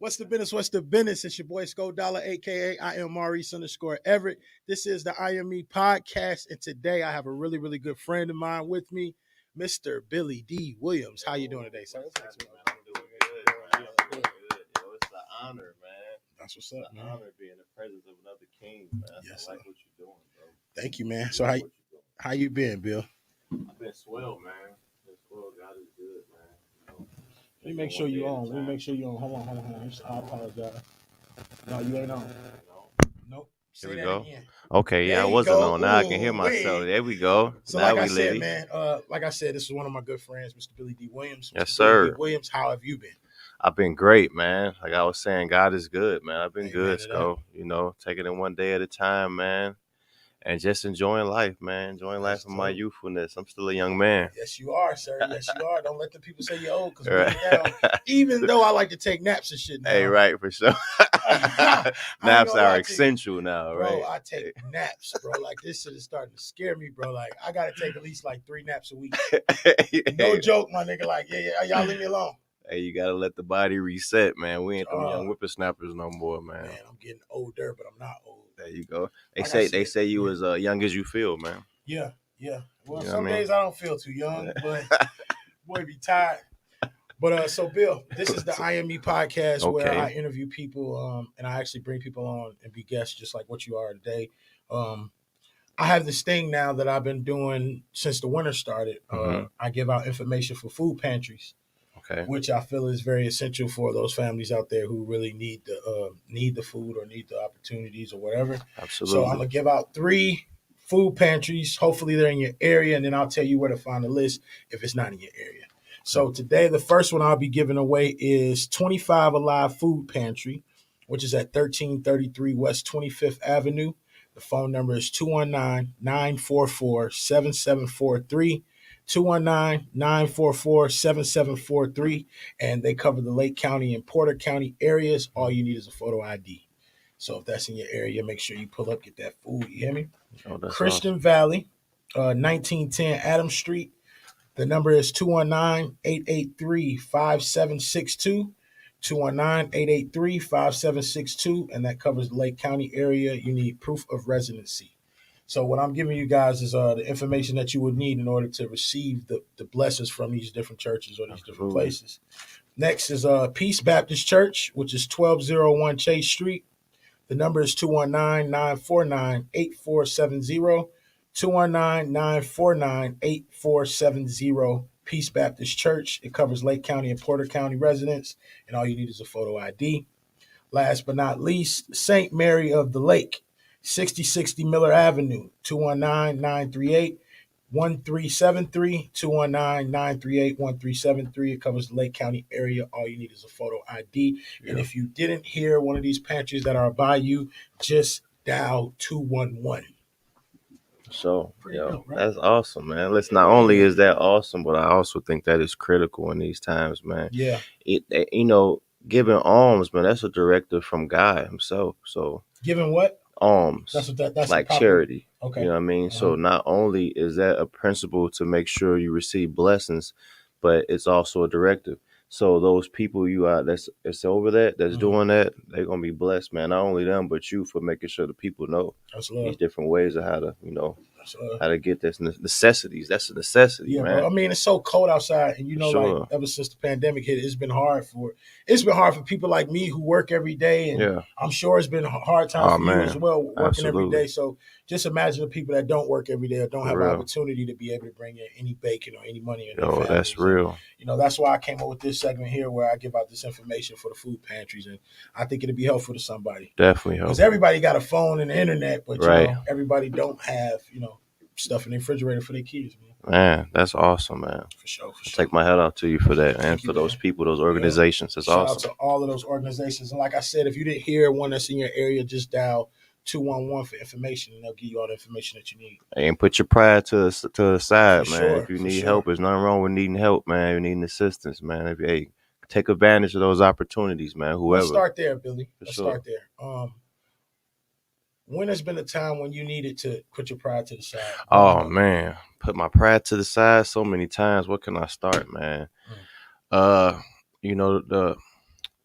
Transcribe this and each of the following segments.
What's the business? What's the business? It's your boy Sco Dollar, aka I am Maurice _Everett. This is the Am Me Podcast, and today I have a really, really good friend of mine with me, Mr. Billy D. Williams. How you doing today, sir? I'm doing good, man. I'm doing good. Yo, it's an honor, man. That's what's up, man. It's an honor to be in the presence of another king, man. Yes, I like sir. what you're doing, bro. Thank you, man. So how you been, Bill? I've been swell, man. Been swell. God is good, man. Let me make sure you on. Let me make sure you on. Hold on. I apologize. No, you ain't on. Nope. Here we go. Okay, yeah, I wasn't on. Now I can hear myself. There we go. So now like I said, man, this is one of my good friends, Mr. Billy D. Williams. Yes, Mr. sir. Billy D. Williams, how have you been? I've been great, man. Like I was saying, God is good, man. I've been Amen good, to that. Sco. You know, taking it one day at a time, man. And just enjoying life, man. Enjoying life in my youthfulness. I'm still a young man. Yes, you are, sir. Yes, you are. Don't let the people say you're old, because Right. even though I like to take naps and shit now. Hey, right, for sure. Naps are essential now, right? Bro, I take naps, bro. Like, this shit is starting to scare me, bro. Like, I got to take at least like 3 naps a week. No joke, my nigga. Like, yeah, y'all leave me alone. Hey, you got to let the body reset, man. We ain't them young whippersnappers no more, man. Man, I'm getting older, but I'm not old. There you go. They Like they say you as young as you feel, man. Yeah. Well, You know some what I mean? days I don't feel too young, but boy, be tired. But so Bill, this is the I Am Me podcast where I interview people, and I actually bring people on and be guests just like what you are today. I have this thing now that I've been doing since the winter started. I give out information for food pantries. Okay. Which I feel is very essential for those families out there who really need the food or need the opportunities or whatever. Absolutely. So I'm gonna give out 3 food pantries. Hopefully they're in your area, and then I'll tell you where to find the list if it's not in your area. So today, the first one I'll be giving away is 25 Alive Food Pantry, which is at 1333 West 25th Avenue. The phone number is 219-944-7743. 219-944-7743, and they cover the Lake County and Porter County areas. All you need is a photo ID. So if that's in your area, make sure you pull up, get that food. You hear me? Oh, that's Christian awesome. Valley, 1910 Adams Street. The number is 219-883-5762. 219-883-5762, and that covers the Lake County area. You need proof of residency. So what I'm giving you guys is the information that you would need in order to receive the blessings from these different churches or these different places. Next is Peace Baptist Church, which is 1201 Chase Street. The number is 219-949-8470. 219-949-8470. Peace Baptist Church. It covers Lake County and Porter County residents, and all you need is a photo ID. Last but not least, St. Mary of the Lake, 6060 Miller Avenue, 219-938-1373, 219-938-1373. It covers the Lake County area. All you need is a photo ID. Yeah. And if you didn't hear one of these pantries that are by you, just dial 211. So, dope, right? That's awesome, man. Listen, not only is that awesome, but I also think that is critical in these times, man. Yeah. Giving alms, man, that's a directive from God himself. So giving what? Alms. That's like charity. Okay. You know what I mean? So not only is that a principle to make sure you receive blessings, but it's also a directive. So those people that's over that's doing that, they're gonna be blessed, man. Not only them, but you for making sure the people know these different ways of how to, how to get this necessities. That's a necessity, man. Bro. I mean, it's so cold outside, and like ever since the pandemic hit, it's been hard for people like me who work every day, and I'm sure it's been a hard time for you as well, working every day. So just imagine the people that don't work every day or don't have an opportunity to be able to bring in any bacon or any money in their families. That's real. That's why I came up with this segment here where I give out this information for the food pantries, and I think it'd be helpful to somebody. Definitely helpful. Because everybody got a phone and the internet, but everybody don't have stuff in the refrigerator for their kids, man. Man, that's awesome, man. For sure. Take my hat off to you for that, man. For those people, those organizations, that's awesome. Shout out to all of those organizations. And like I said, if you didn't hear one that's in your area, just dial 211 for information, and they'll give you all the information that you need. And put your pride to the side, man. Sure, if you need help, there's nothing wrong with needing help, man. You needing assistance, man. Take advantage of those opportunities, man. Whoever. Let's start there, Billy. Let's sure. start there. When has been a time when you needed to put your pride to the side? Oh, man. Put my pride to the side so many times. What can I start, man?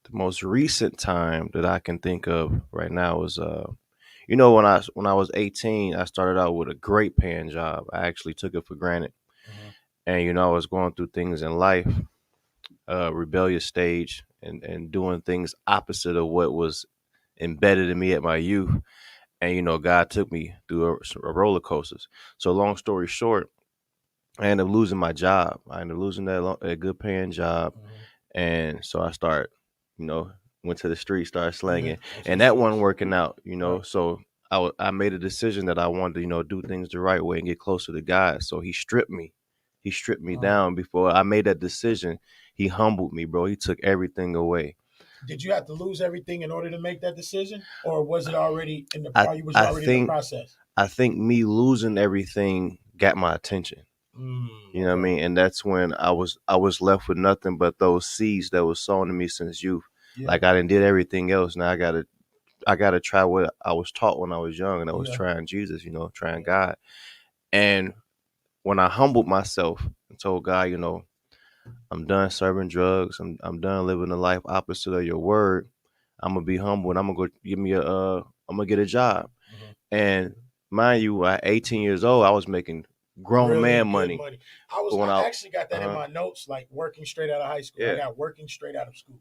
The most recent time that I can think of right now is when I was 18, I started out with a great paying job. I actually took it for granted. Mm-hmm. And I was going through things in life, rebellious stage, and doing things opposite of what was embedded in me at my youth. And God took me through a roller coasters. So long story short, I ended up losing my job. I ended up losing that good paying job. Mm-hmm. And so I went to the street, started slanging, Yeah, and that wasn't working out. Right. So I made a decision that I wanted to, do things the right way and get closer to God. So he stripped me. He stripped me down before I made that decision. He humbled me, bro. He took everything away. Did you have to lose everything in order to make that decision, or was it already in the? Was I already in the think process? I think me losing everything got my attention. You know what I mean? And that's when I was left with nothing but those seeds that was sown to me since youth. Yeah. Like I done did everything else. Now I gotta try what I was taught when I was young, and I was trying Jesus, trying God. And when I humbled myself and told God, I'm done serving drugs. I'm done living a life opposite of your word. I'm gonna be humble and I'm gonna I'm gonna get a job. Mm-hmm. And mind you, at 18 years old, I was making grown really man money. I actually got that in my notes, like working straight out of high school. Yeah. I got working straight out of school.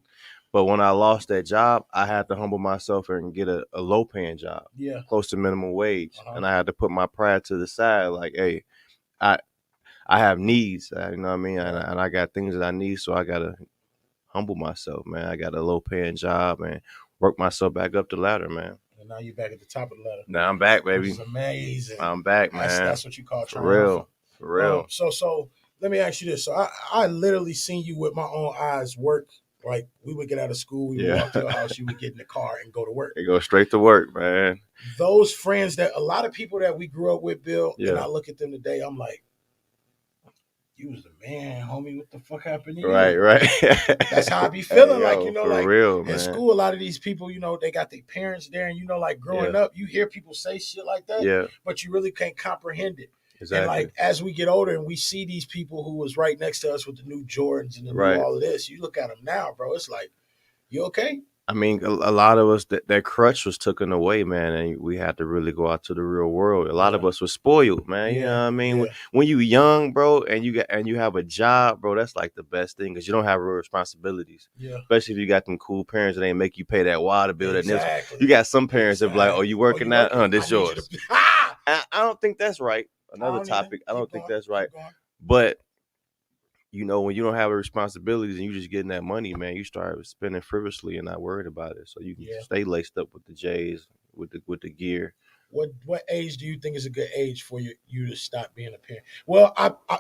But when I lost that job, I had to humble myself and get a low paying job, close to minimum wage. And I had to put my pride to the side. Like, hey, I have needs, you know what I mean? And I got things that I need. So I got to humble myself, man. I got a low paying job and work myself back up the ladder, man. And now you're back at the top of the ladder. Now I'm back, baby. Which is amazing. I'm back, man. That's what you call triumphant. For real. So let me ask you this. So I literally seen you with my own eyes work. Like we would get out of school, we would walk to the house, you would get in the car and go to work. You go straight to work, man. Those friends that a lot of people that we grew up with, Bill, and I look at them today, I'm like, you was the man, homie. What the fuck happened to you? Right. That's how I be feeling. Hey, like, for real, in school, a lot of these people, they got their parents there, and like growing up, you hear people say shit like that, but you really can't comprehend it. Exactly. And like as we get older and we see these people who was right next to us with the new Jordans and the new all of this, you look at them now, bro. It's like, you okay? I mean, a lot of us that crutch was taken away, man, and we had to really go out to the real world. A lot of us were spoiled, man. You know what I mean? When you young, bro, and you have a job, bro, that's like the best thing because you don't have real responsibilities. Yeah. Especially if you got them cool parents that ain't make you pay that water bill. Exactly. You got some parents that be like, "Oh, you working out? This yours." I don't think that's right. Another topic. I don't think that's right. But when you don't have the responsibilities and you just getting that money, man, you start spending frivolously and not worried about it. So you can stay laced up with the J's, with the gear. What age do you think is a good age for you to stop being a parent? Well,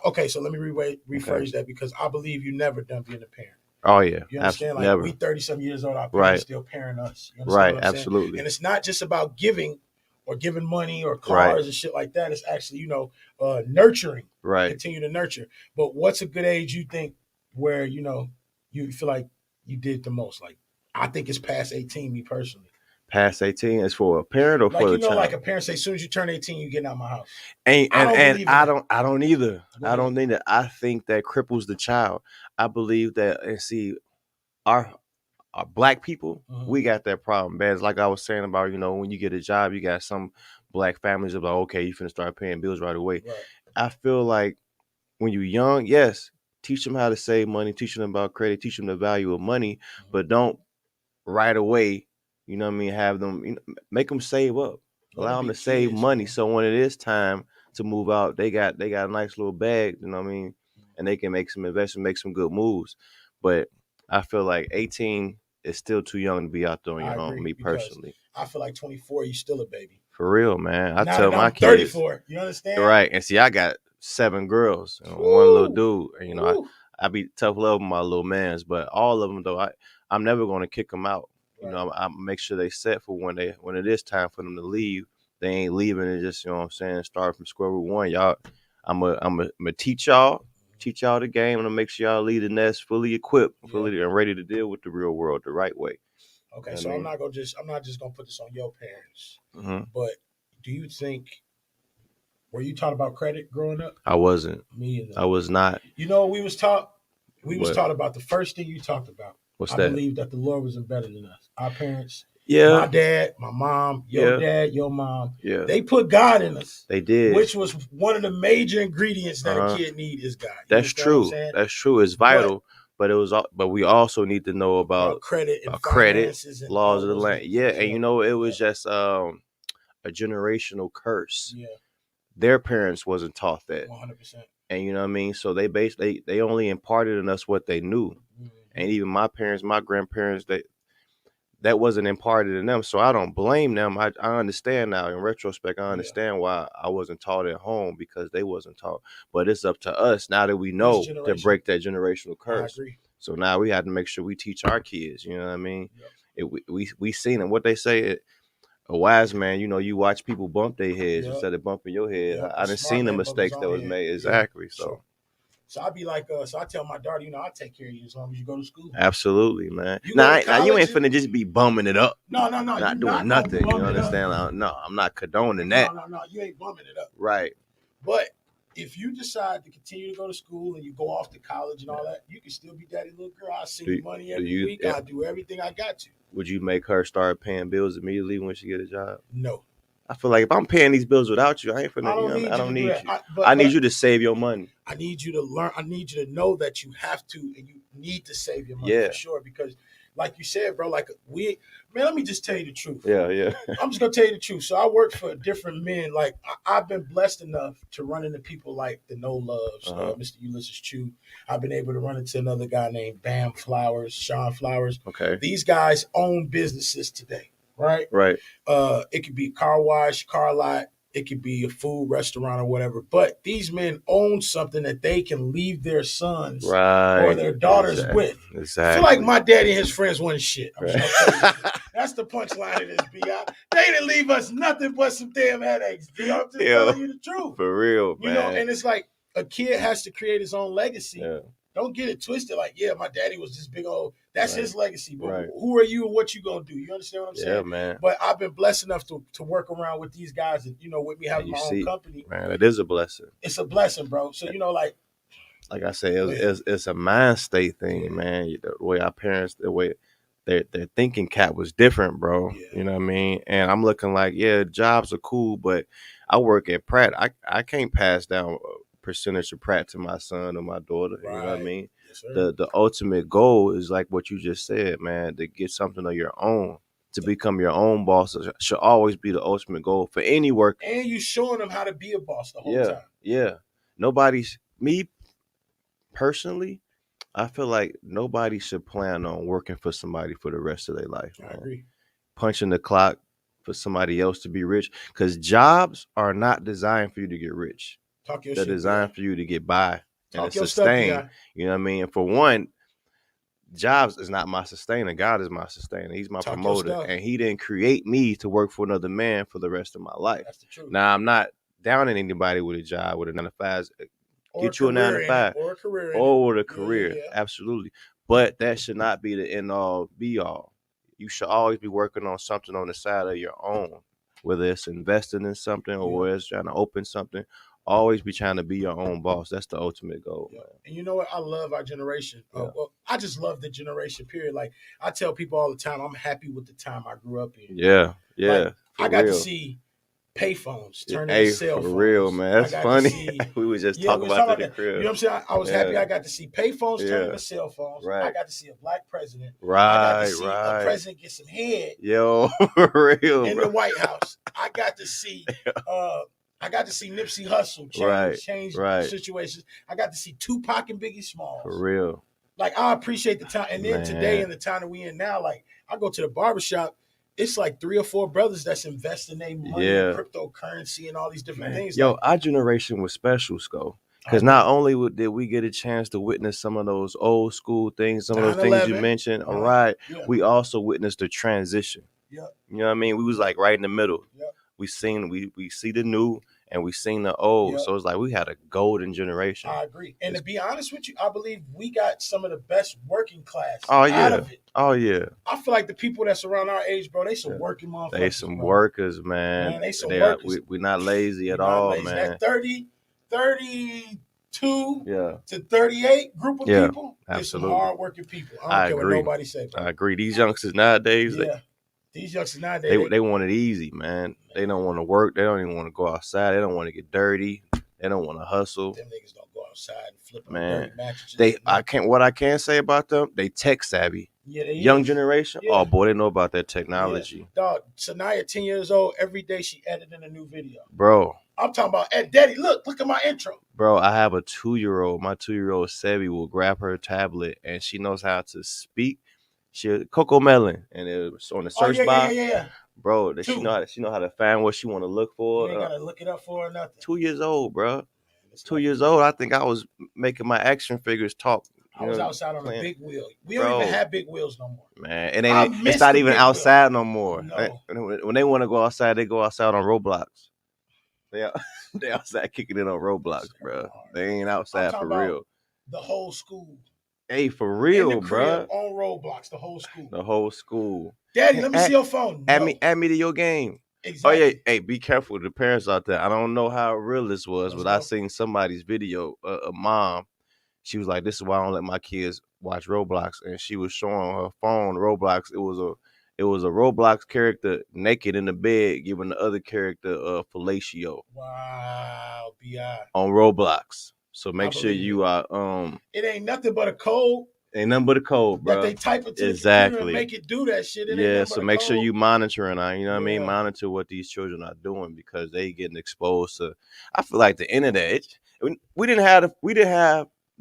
okay, so let me rephrase that because I believe you never done being a parent. Oh yeah, you understand? Like never. We 30-some years old, our parents still parent us. You right, absolutely. And it's not just about giving or giving money or cars and shit like that. It's actually, nurturing. Right. Continue to nurture. But what's a good age you think where, you feel like you did the most? Like, I think it's past 18, me personally. Past 18 is for a parent or for the child? Like a parent say, as soon as you turn 18, you get out of my house. I don't either. I don't think that. I think that cripples the child. I believe that, and see, our black people, we got that problem, man. It's like I was saying about, when you get a job, you got some black families that are like, okay, you finna start paying bills right away. Right. I feel like when you're young, yes, teach them how to save money, teach them about credit, teach them the value of money, but don't right away, have them, make them save up. Allow them to save money. So when it is time to move out, they got a nice little bag, and they can make some investment, make some good moves. But I feel like 18 is still too young to be out there on your own, me personally. I feel like 24, you still a baby. For real, man. I now tell my I'm kids. 34, you understand? Right. And see, I got 7 girls and one little dude. And, I be tough love with my little mans, but all of them, though, I'm never going to kick them out. Right. I make sure they set for when it is time for them to leave. They ain't leaving and just, start from square root one. Y'all, I'm a teach y'all the game. I'm gonna make sure y'all leave the nest fully equipped, fully and ready to deal with the real world the right way. Okay, so I'm not just gonna put this on your parents, but do you think were you taught about credit growing up? I wasn't. Me either. I was not. We was taught. We was taught about the first thing you talked about What's I that? believe that the Lord wasn't better than us. Our parents, Yeah. my dad, my mom, your dad, your mom, Yeah. they put God in us. They did. Which was one of the major ingredients that a kid need is God. That's true. That's true. It's vital. But we also need to know about credit and finances and laws of the land. Things, yeah, and it was just a generational curse. Yeah. Their parents wasn't taught that. 100%. And you know what I mean? So they only imparted in us what they knew. Mm-hmm. And even my parents, my grandparents, that wasn't imparted in them. So I don't blame them. I understand now. In retrospect, I understand why I wasn't taught at home, because they wasn't taught. But it's up to us now that we know to break that generational curse. I agree. So now we have to make sure we teach our kids. You know what I mean? Yep. We seen it. What they say, a wise man, you watch people bump their heads instead of bumping your head. I done seen the mistakes that was made. Exactly. So I be like, so I tell my daughter, I'll take care of you as long as you go to school. Absolutely, man. Now you ain't finna just be bumming it up. No. Not doing nothing. You understand? No, I'm not condoning that. No. You ain't bumming it up. Right. But if you decide to continue to go to school and you go off to college and all that, you can still be daddy little girl. I send you money every week. I do everything I got to. Would you make her start paying bills immediately when she get a job? No. I feel like if I'm paying these bills without you, I ain't finna. I don't need you. I need you to save your money. I need you to learn. I need you to know that you have to, and you need to save your money for sure. Because, like you said, bro, let me just tell you the truth. Yeah. I'm just gonna tell you the truth. So I work for different men. Like I've been blessed enough to run into people like the No Loves, Mr. Ulysses Chu. I've been able to run into another guy named Sean Flowers. Okay. These guys own businesses today. Right. It could be a car wash, car lot. It could be a food restaurant or whatever. But these men own something that they can leave their sons or their daughters with. Exactly. I feel like my daddy and his friends wasn't shit. That's the punchline of this, B.I. They didn't leave us nothing but some damn headaches. I'm just telling you the truth. For real, man. And it's like a kid has to create his own legacy. Yeah. Don't get it twisted. Like, my daddy was this big old. That's his legacy. But who are you and what you gonna do? You understand what I'm saying? Yeah, man. But I've been blessed enough to work around with these guys, and with me having my own company. Man, it is a blessing. It's a blessing, bro. So like I said, it's a mind state thing, man. The way our parents, the way their thinking cap was different, bro. Yeah. You know what I mean? And I'm looking like, jobs are cool, but I work at Pratt. I can't pass down percentage of Pratt to my son or my daughter. You know what I mean? Yes, the ultimate goal is like what you just said, man, to get something of your own, to become your own boss should always be the ultimate goal for any work. And you showing them how to be a boss the whole time. Yeah. Me personally, I feel like nobody should plan on working for somebody for the rest of their life. I agree. Punching the clock for somebody else to be rich, because jobs are not designed for you to get rich. They're designed for you to get by and sustain. You know what I mean? And for one, jobs is not my sustainer. God is my sustainer. He's my promoter. And he didn't create me to work for another man for the rest of my life. That's the truth. Now, I'm not downing anybody with a job, with a 9 to 5. Get you a 9 to 5. Or a career. Or a career. Yeah. Absolutely. But that should not be the end all be all. You should always be working on something on the side of your own, whether it's investing in something or whether it's trying to open something. Always be trying to be your own boss. That's the ultimate goal. Yeah. And you know what? I love our generation. I just love the generation, period. Like, I tell people all the time, I'm happy with the time I grew up in. Yeah. Like, I got to see payphones turn into cell phones. For real, man. That's funny. We was just talking about that. You know what I'm saying? I was happy I got to see payphones turn into cell phones. Right. I got to see a black president. Right, I got to see a president get some head. Yo, for real, in the White House. I got to see Nipsey Hussle change situations. I got to see Tupac and Biggie Smalls. For real. Like, I appreciate the time. And then today, in the time that we in now, like, I go to the barbershop, it's like 3 or 4 brothers that's investing their money in cryptocurrency and all these different things. Yo, our generation was special, Sco. Because not only did we get a chance to witness some of those old school things, some of those things you mentioned, we also witnessed the transition. Yeah. You know what I mean? We was like right in the middle. Yeah. We see the new and we seen the old. So it's like we had a golden generation. I agree. And to be honest with you, I believe we got some of the best working class out of it. Oh, yeah. I feel like the people that's around our age, bro, they some working motherfuckers. They some workers, man. They some workers. We're not lazy at all, man. That 30 2 Yeah. to 38 group of Yeah, people is some absolutely. hardworking people. I don't care agree. what nobody say, bro. I agree. These youngsters nowadays, Yeah. These youngsters nowadays, they want it easy, man. They don't want to work. They don't even want to go outside. They don't want to get dirty. They don't want to hustle. them niggas don't go outside and flip on Man, dirty mattresses. What I can say about them, they tech savvy. Yeah, they Young is. generation. Yeah. Oh boy, they know about that technology. Yeah. Dog, Sanaya, 10 years old, every day she editing a new video. Bro. I'm talking about, Daddy, look at my intro. Bro, I have a 2-year-old. My 2-year-old Sevi will grab her tablet and she knows how to speak. She Coco Melon, and it's on the search box. Yeah. Bro, she know how to find what she want to look for. You ain't gotta look it up for or nothing. 2 years old, bro. 2 years old. I think I was making my action figures talk. I was outside on a big wheel. We Bro, don't even have big wheels no more. Man, it's not even outside no more. No. When they want to go outside, they go outside on Roblox. They outside kicking it on Roblox, bro. They ain't outside for real. The whole school. Hey, for real, bro. On Roblox, the whole school. The whole school. Daddy, let me see your phone. Add me to your game. Exactly. Oh yeah, hey, be careful, the parents out there. I don't know how real this was, but I seen somebody's video. A mom, she was like, "This is why I don't let my kids watch Roblox," and she was showing her phone Roblox. It was a Roblox character naked in the bed, giving the other character fellatio. Wow, bi on Roblox. So make sure you are. It ain't nothing but a code. Ain't nothing but a code, bro. That they type it to the computer and make it do that shit. Yeah, so make sure you monitoring. You know what I mean? Monitor what these children are doing because they getting exposed to. I feel like the internet. We didn't have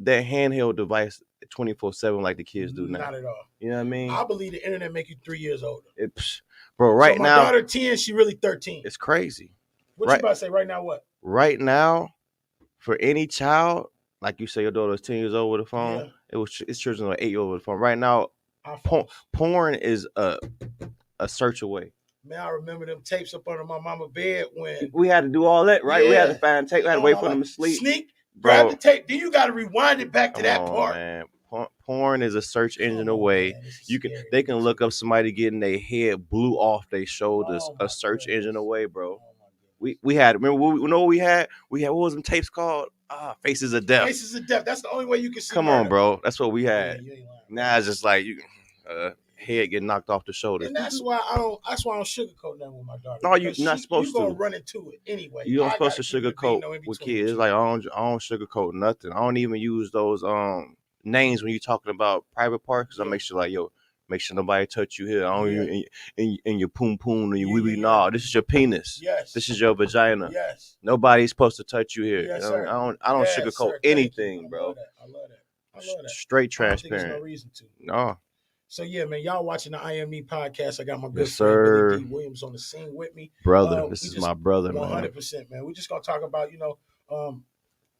that handheld device 24/7 like the kids do now. Not at all. You know what I mean? I believe the internet make you 3 years older. Bro, right now. My daughter 10, she really 13. It's crazy. What you about to say right now? What? Right now, for any child, like you say, your daughter is 10 years old with a phone. Yeah. It's children are 8 years old with a phone. Right now, porn is a search away. Man, I remember them tapes up under my mama's bed when we had to do all that, right? Yeah. We had to find tape. We had to wait for them to sleep. Sneak, grab the tape. Then you got to rewind it back to that part. Man. Porn is a search engine away. Man, they can look up somebody getting their head blew off their shoulders. A search engine away, bro. We had, remember, what we had? What was them tapes called? Faces of Death. Faces of Death. That's the only way you can see. Come on, bro. That's what we had. Now it's just like you head get knocked off the shoulders. And that's why I don't sugarcoat nothing with my daughter. No, you're not supposed to. You're gonna run into it anyway. You don't supposed to sugarcoat with kids. It's like I don't sugarcoat nothing. I don't even use those names when you're talking about private parts. I make sure make sure nobody touch you here. I don't even in your poom poom or your wee wee. No, this is your penis. Yes. This is your vagina. Yes. Nobody's supposed to touch you here. Yes, I don't sugarcoat anything, bro. I love that. Straight transparent. There's no reason to. No. So yeah, man, y'all watching the I Am Me podcast. I got my good friend Billy D. Williams on the scene with me. Brother, this is my brother, 100%, man. We're just gonna talk about,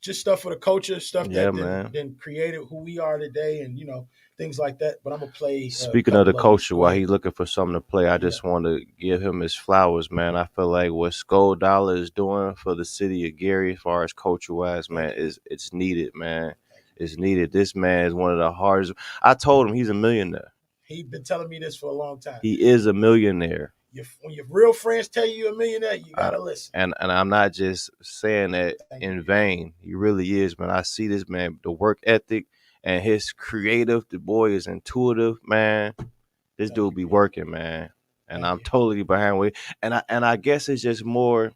just stuff for the culture, stuff that then created who we are today, and things like that. But I'm gonna play. Speaking of the culture, while he's looking for something to play, I just want to give him his flowers, man. I feel like what Skull Dollar is doing for the city of Gary, as far as culture wise, man, it's needed, man. It's needed. This man is one of the hardest. I told him he's a millionaire. He's been telling me this for a long time. He is a millionaire. When your real friends tell you you're a millionaire, you gotta listen. And I'm not just saying that in vain. He really is, man. I see this man, the work ethic and his creative. The boy is intuitive, man. This dude be working, man. And I'm totally behind with it. And I guess it's just more.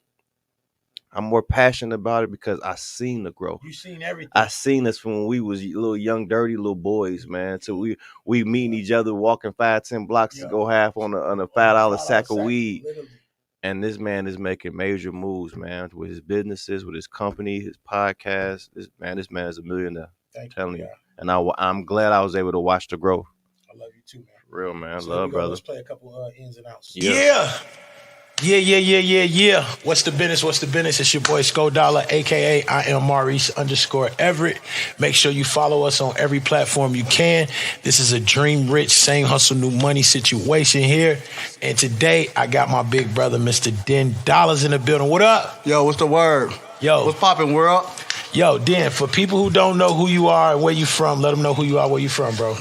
I'm more passionate about it because I seen the growth. You seen everything. I seen this from when we was little young, dirty little boys, man. So we meeting each other, walking 5-10 blocks to go half on a $5 sack of weed. Literally. And this man is making major moves, man, with his businesses, with his company, his podcast. This man is a millionaire. I'm telling you. And I'm glad I was able to watch the growth. I love you too, man. Real, man. Love, brother. Let's play a couple ins and outs. Yeah. What's the business? It's your boy Skull Dollar, a.k.a. I am Maurice _Everett. Make sure you follow us on every platform you can. This is a dream rich, same hustle, new money situation here. And today, I got my big brother, Mr. Den Dollars in the building. What up? Yo, what's the word? Yo. What's poppin', world? Yo, Den, for people who don't know who you are and where you from, let them know who you are, where you from, bro.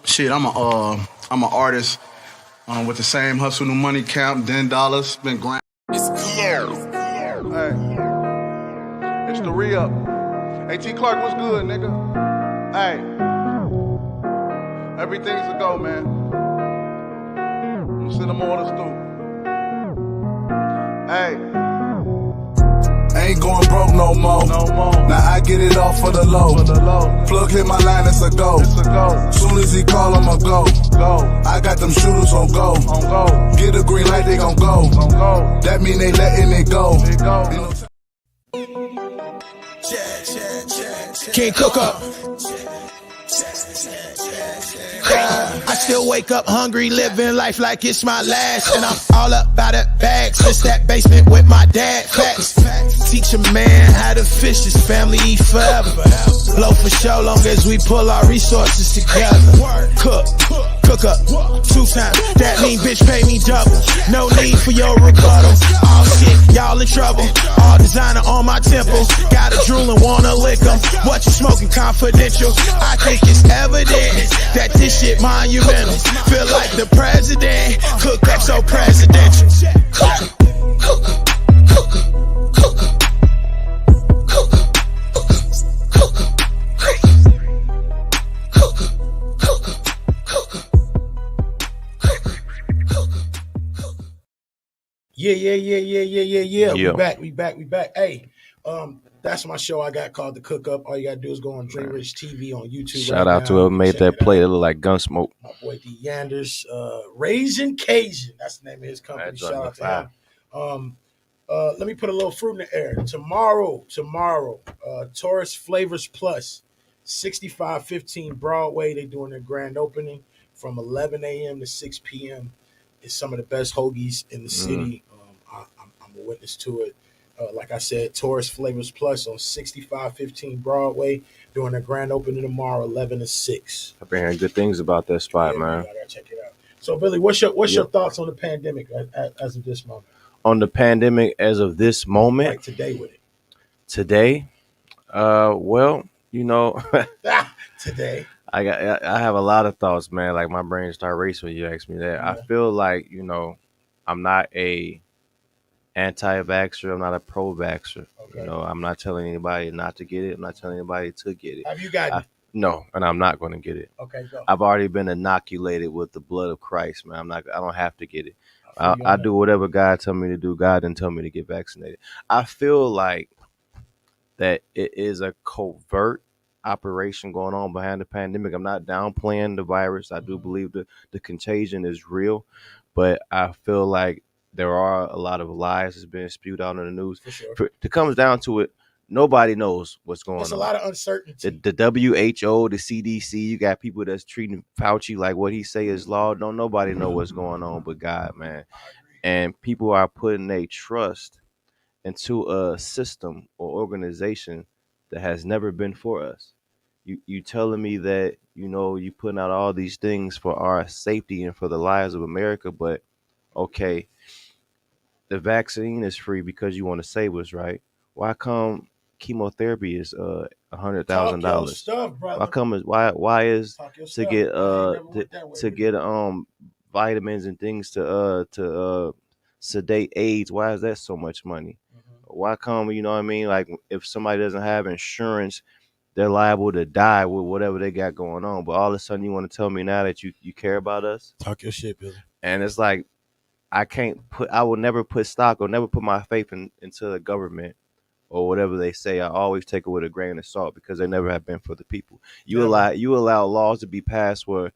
Shit, I'm an artist. With the same hustle, new money camp, Den Dollars, been grind. It's clear. Hey, it's the re-up. Hey, T. Clark, what's good, nigga? Hey. Everything's a go, man. I'm gonna send them orders through. Hey. Ain't going broke no more. Now I get it off for the low. Plug hit my line, it's a go. Soon as he call, I'ma go. I got them shooters on go. Get a green light, they gon' go. That mean they letting it go. Can't cook up. I still wake up hungry, living life like it's my last. And I'm all up by the bags, just that basement with my dad. Facts. Teach a man how to fish, his family eat forever. Blow for sure, long as we pull our resources together. Cook up, 2 times. That mean bitch pay me double. No need for your rebuttal. Oh shit, y'all in trouble. All designer on my temples. Got a drool and wanna lick 'em. What you smoking confidential? I think it's evident that this shit monumental. Feel like the president. Cook up so presidential. Yeah. We back. Hey, that's my show I got called The Cook Up. All you gotta do is go on Dre Rich TV on YouTube. Shout out to whoever made that play. It look like Gunsmoke. My boy D Yanders, Raisin Cajun. That's the name of his company. Shout out to him. Let me put a little fruit in the air. Tomorrow, TAURUS Flavors Plus, 6515 Broadway. They doing their grand opening from 11 a.m. to 6 p.m. It's some of the best hoagies in the city. I'm a witness to it. Like I said, TAURUS Flavors Plus on 6515 Broadway doing their grand opening tomorrow, 11 to 6. I've been hearing good things about that spot, man. I gotta check it out. So, Billy, what's your thoughts on the pandemic as of this moment? On the pandemic as of this moment, like today with it. Today, well, today. I have a lot of thoughts, man. Like my brain start racing when you ask me that. Yeah. I feel like, I'm not a anti-vaxxer. I'm not a pro-vaxxer. Okay. I'm not telling anybody not to get it. I'm not telling anybody to get it. Have you gotten it? No, and I'm not going to get it. Okay, go. I've already been inoculated with the blood of Christ, man. I don't have to get it. I do whatever God tell me to do. God didn't tell me to get vaccinated. I feel like that it is a covert operation going on behind the pandemic. I'm not downplaying the virus. I do believe the contagion is real, but I feel like there are a lot of lies that's been spewed out in the news. For sure. It comes down to it. Nobody knows what's going on. There's a lot of uncertainty. The WHO, the CDC, you got people that's treating Fauci like what he say is law. Don't nobody know what's going on but God, man. And people are putting their trust into a system or organization that has never been for us. You telling me that, you putting out all these things for our safety and for the lives of America, but okay, the vaccine is free because you want to save us, right? Why come chemotherapy is $100,000? Why come why is to get vitamins and things to sedate AIDS? Why is that so much money? Why come, like if somebody doesn't have insurance, they're liable to die with whatever they got going on. But all of a sudden you want to tell me now that you care about us? Talk your shit, Billy. And it's like, I will never put stock or never put my faith into the government or whatever they say. I always take it with a grain of salt because they never have been for the people. You allow laws to be passed where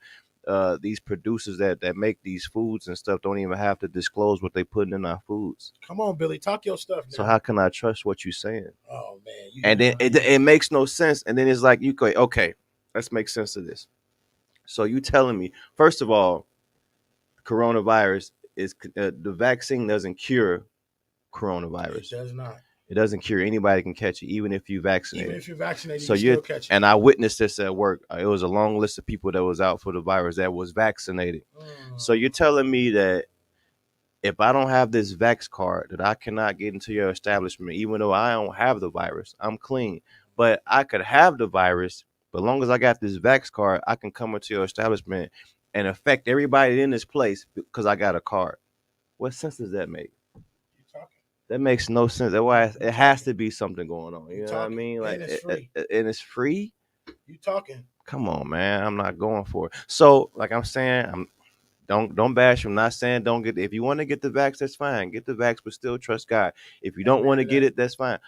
these producers that make these foods and stuff don't even have to disclose what they put in our foods. Come on, Billy, talk your stuff now. So how can I trust what you're saying? Oh man, and then it makes no sense. And then it's like you go, okay, let's make sense of this. So you telling me, first of all, coronavirus is the vaccine doesn't cure coronavirus. It does not. It doesn't cure. Anybody can catch it, even if you're vaccinated. Even if you're vaccinated, so you still catch it. And I witnessed this at work. It was a long list of people that was out for the virus that was vaccinated. So you're telling me that if I don't have this Vax card, that I cannot get into your establishment, even though I don't have the virus. I'm clean. But I could have the virus, but as long as I got this Vax card, I can come into your establishment and affect everybody in this place because I got a card. What sense does that make? You're talking. That makes no sense. That's why it has to be something going on. You know what I mean? Like, and it's free. And it's free. You talking? Come on, man. I'm not going for it. So, like I'm saying, don't bash. I'm not saying don't get. If you want to get the vax, that's fine. Get the vax, but still trust God. If you don't want to get it, that's fine.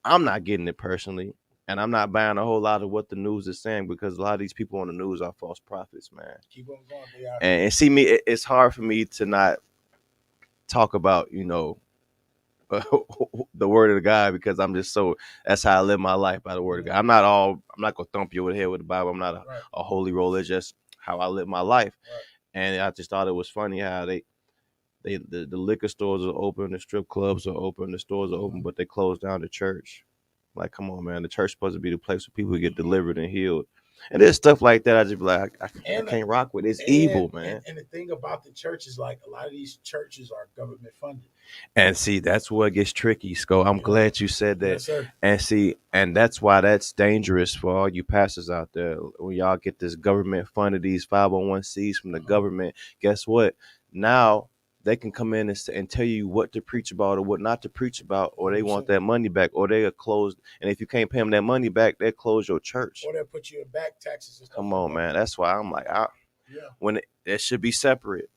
I'm not getting it personally, and I'm not buying a whole lot of what the news is saying because a lot of these people on the news are false prophets, man. Keep on going. They are. And see me, it's hard for me to not talk about, the word of God because I'm just that's how I live my life, by the word of God. I'm not gonna thump you over the head with the Bible. I'm not a holy roller. It's just how I live my life. Right. And I just thought it was funny how the liquor stores are open, the strip clubs are open, the stores are open, but they close down the church. Like, come on, man. The church is supposed to be the place where people get delivered and healed. And there's stuff like that I just be like, I can't rock with. It's evil, man. And the thing about the church is, like, a lot of these churches are government funded. And see, that's where it gets tricky, Sco. I'm glad you said that. Yes, sir. And see, and that's why that's dangerous for all you pastors out there. When y'all get this government funded, these 501c from the government, guess what? Now they can come in and tell you what to preach about or what not to preach about, or they want that money back, or they are closed. And if you can't pay them that money back, they'll close your church. Or they'll put you in back taxes and stuff. Come on, man. That's why I'm like, when it should be separate.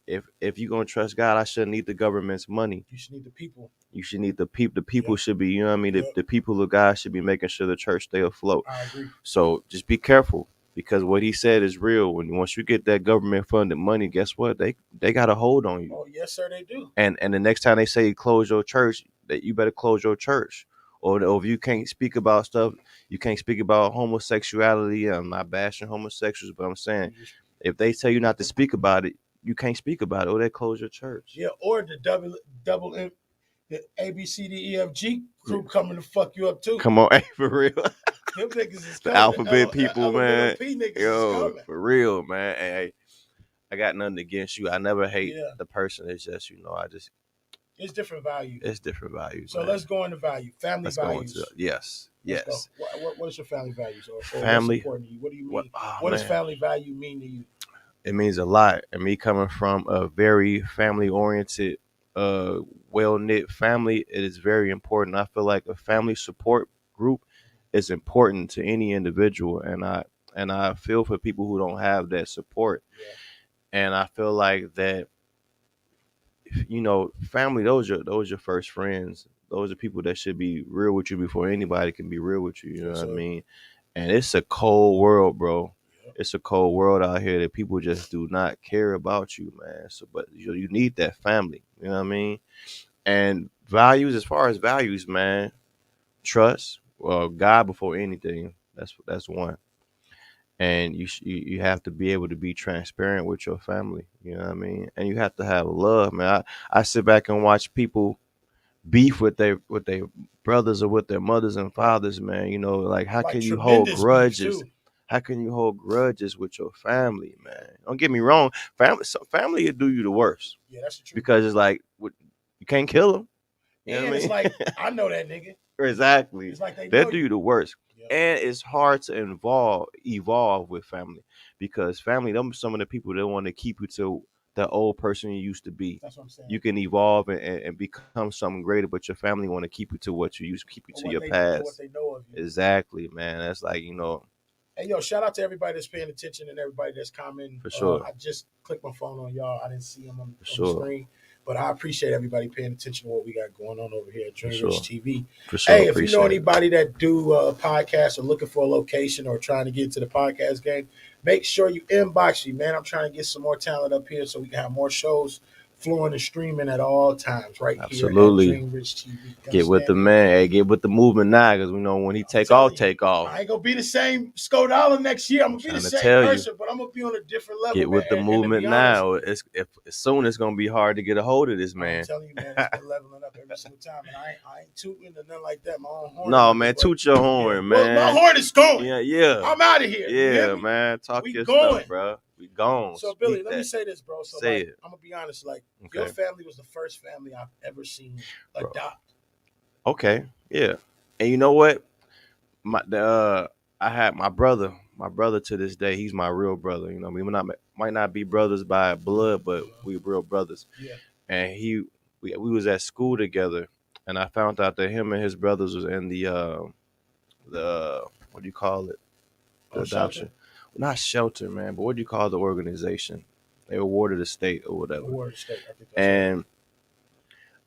If you're going to trust God, I shouldn't need the government's money. You should need the people. You should need the people. The people should be, you know what I mean? The people of God should be making sure the church stay afloat. I agree. So just be careful, because what he said is real. Once you get that government funded money, guess what? They got a hold on you. Oh, yes, sir, they do. And the next time they say close your church, that you better close your church. Or if you can't speak about stuff, you can't speak about homosexuality. I'm not bashing homosexuals, but I'm saying if they tell you not to speak about it, you can't speak about it, or they close your church. Yeah, or the double M, the ABCDEFG crew coming to fuck you up too. Come on, hey, for real. Them niggas is The coming. alphabet people, man. Yo, for real, man. Hey, I got nothing against you. I never hate the person. It's just, it's different values. It's different values. So let's go into value. Family values. Yes. What is your family values? Or family. What's important to you? What do you mean? What does family value mean to you? It means a lot. And me coming from a very family-oriented, well-knit family, it is very important. I feel like a family support group is important to any individual, and I feel for people who don't have that support. And I feel like that, family, those are your first friends. Those are people that should be real with you before anybody can be real with you. You know what I mean? And it's a cold world, bro. It's a cold world out here that people just do not care about you, man. So, but you need that family. You know what I mean? And values, as far as values, man, trust. Well, God before anything. That's one. And you have to be able to be transparent with your family. You know what I mean? And you have to have love, man. I sit back and watch people beef with their brothers or with their mothers and fathers, man. Like how can you hold grudges? How can you hold grudges with your family, man? Don't get me wrong. Family will do you the worst. Yeah, that's the truth. Because it's like, you can't kill them. You know what I mean? It's like, I know that nigga. Exactly. It's like they'll do you the worst. Yeah. And it's hard to evolve with family, because family, them are some of the people that want to keep you to the old person you used to be. That's what I'm saying. You can evolve and become something greater, but your family want to keep you to what you used to, keep you to your past. What they know of you. Exactly, man. That's like, Hey, yo, shout out to everybody that's paying attention and everybody that's commenting. For sure. I just clicked my phone on y'all. I didn't see them on the sure. screen. But I appreciate everybody paying attention to what we got going on over here at Dream sure. Rich TV. For sure. Hey, if you know anybody that do a podcast or looking for a location or trying to get into the podcast game, make sure you inbox me, man. I'm trying to get some more talent up here so we can have more shows flowing and streaming at all times here at Dream Rich TV. Get with the man. Hey, get with the movement now, because we know when he take off. I ain't gonna be the same $1 next year. I'm gonna be the same person, but I'm gonna be on a different level. Get with the movement now. Soon it's gonna be hard to get a hold of this man. I'm telling you, man, it's been leveling up every single time, and I ain't tooting or nothing like that. My own horn. No, man, toot your horn, man. Well, my horn is going. Yeah. I'm out of here. Yeah, man. Talk your stuff, bro. We gone. So, Billy, let me say this, bro. So, say it. I'm gonna be honest. Like, your family was the first family I've ever seen adopt. Okay, yeah. And you know what? I had my brother. My brother to this day, he's my real brother. We might not be brothers by blood, but we real brothers. Yeah. And we was at school together, and I found out that him and his brothers was in the what do you call it? The adoption. Not shelter, man, but what do you call the organization? They awarded a state or whatever. Awarded state, I think that's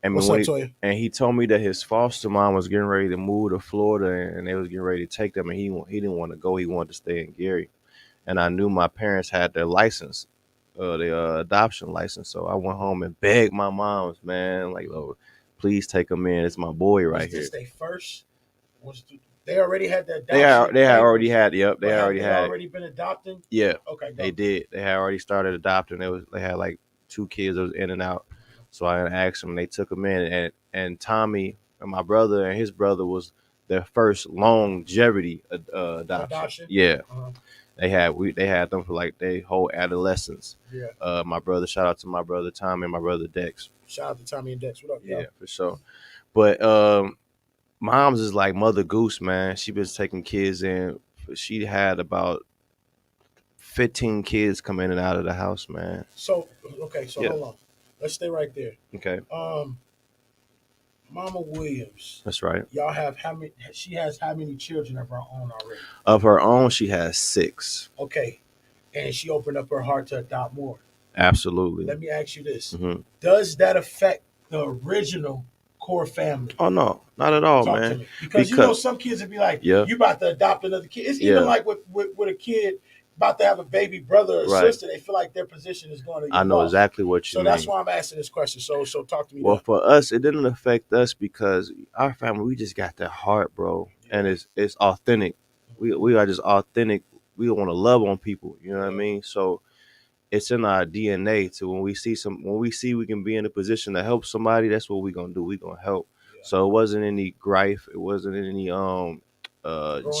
and What's up, Toya? And he told me that his foster mom was getting ready to move to Florida, and they was getting ready to take them, and he didn't want to go. He wanted to stay in Gary, and I knew my parents had their license, their adoption license. So I went home and begged my moms, man, like, oh, please take him in. It's my boy right here. Was this they first? They already had that adoption? They had already had. Yep, they already had. Already been adopting? Yeah. Okay. They did. They had already started adopting. They had like 2 kids that was in and out. So I asked them. They took them in, and Tommy and my brother and his brother was their first longevity adoption. Yeah. Uh-huh. They had them for like their whole adolescence. Yeah. My brother. Shout out to my brother Tommy and my brother Dex. Shout out to Tommy and Dex. What up, y'all? Yeah, for sure. But mom's is like Mother Goose, man. She was taking kids in. She had about 15 kids come in and out of the house, man. So hold on. Let's stay right there. Okay. Mama Williams. That's right. Y'all have how many? She has how many children of her own already? Of her own, she has 6. Okay. And she opened up her heart to adopt more. Absolutely. Let me ask you this. Mm-hmm. Does that affect the original core family? Oh, no. Not at all, Talk man. to me. Because you know some kids would be like, you about to adopt another kid. It's even like with a kid about to have a baby brother or sister, they feel like their position is going to I know exactly what you mean. So that's why I'm asking this question. So talk to me. Well, for us, it didn't affect us because our family, we just got that heart, bro. Yeah. And it's authentic. We are just authentic. We want to love on people. You know what I mean? So it's in our DNA to when we see we can be in a position to help somebody, that's what we're going to do. We're going to help. Yeah. So it wasn't any gripe. It wasn't any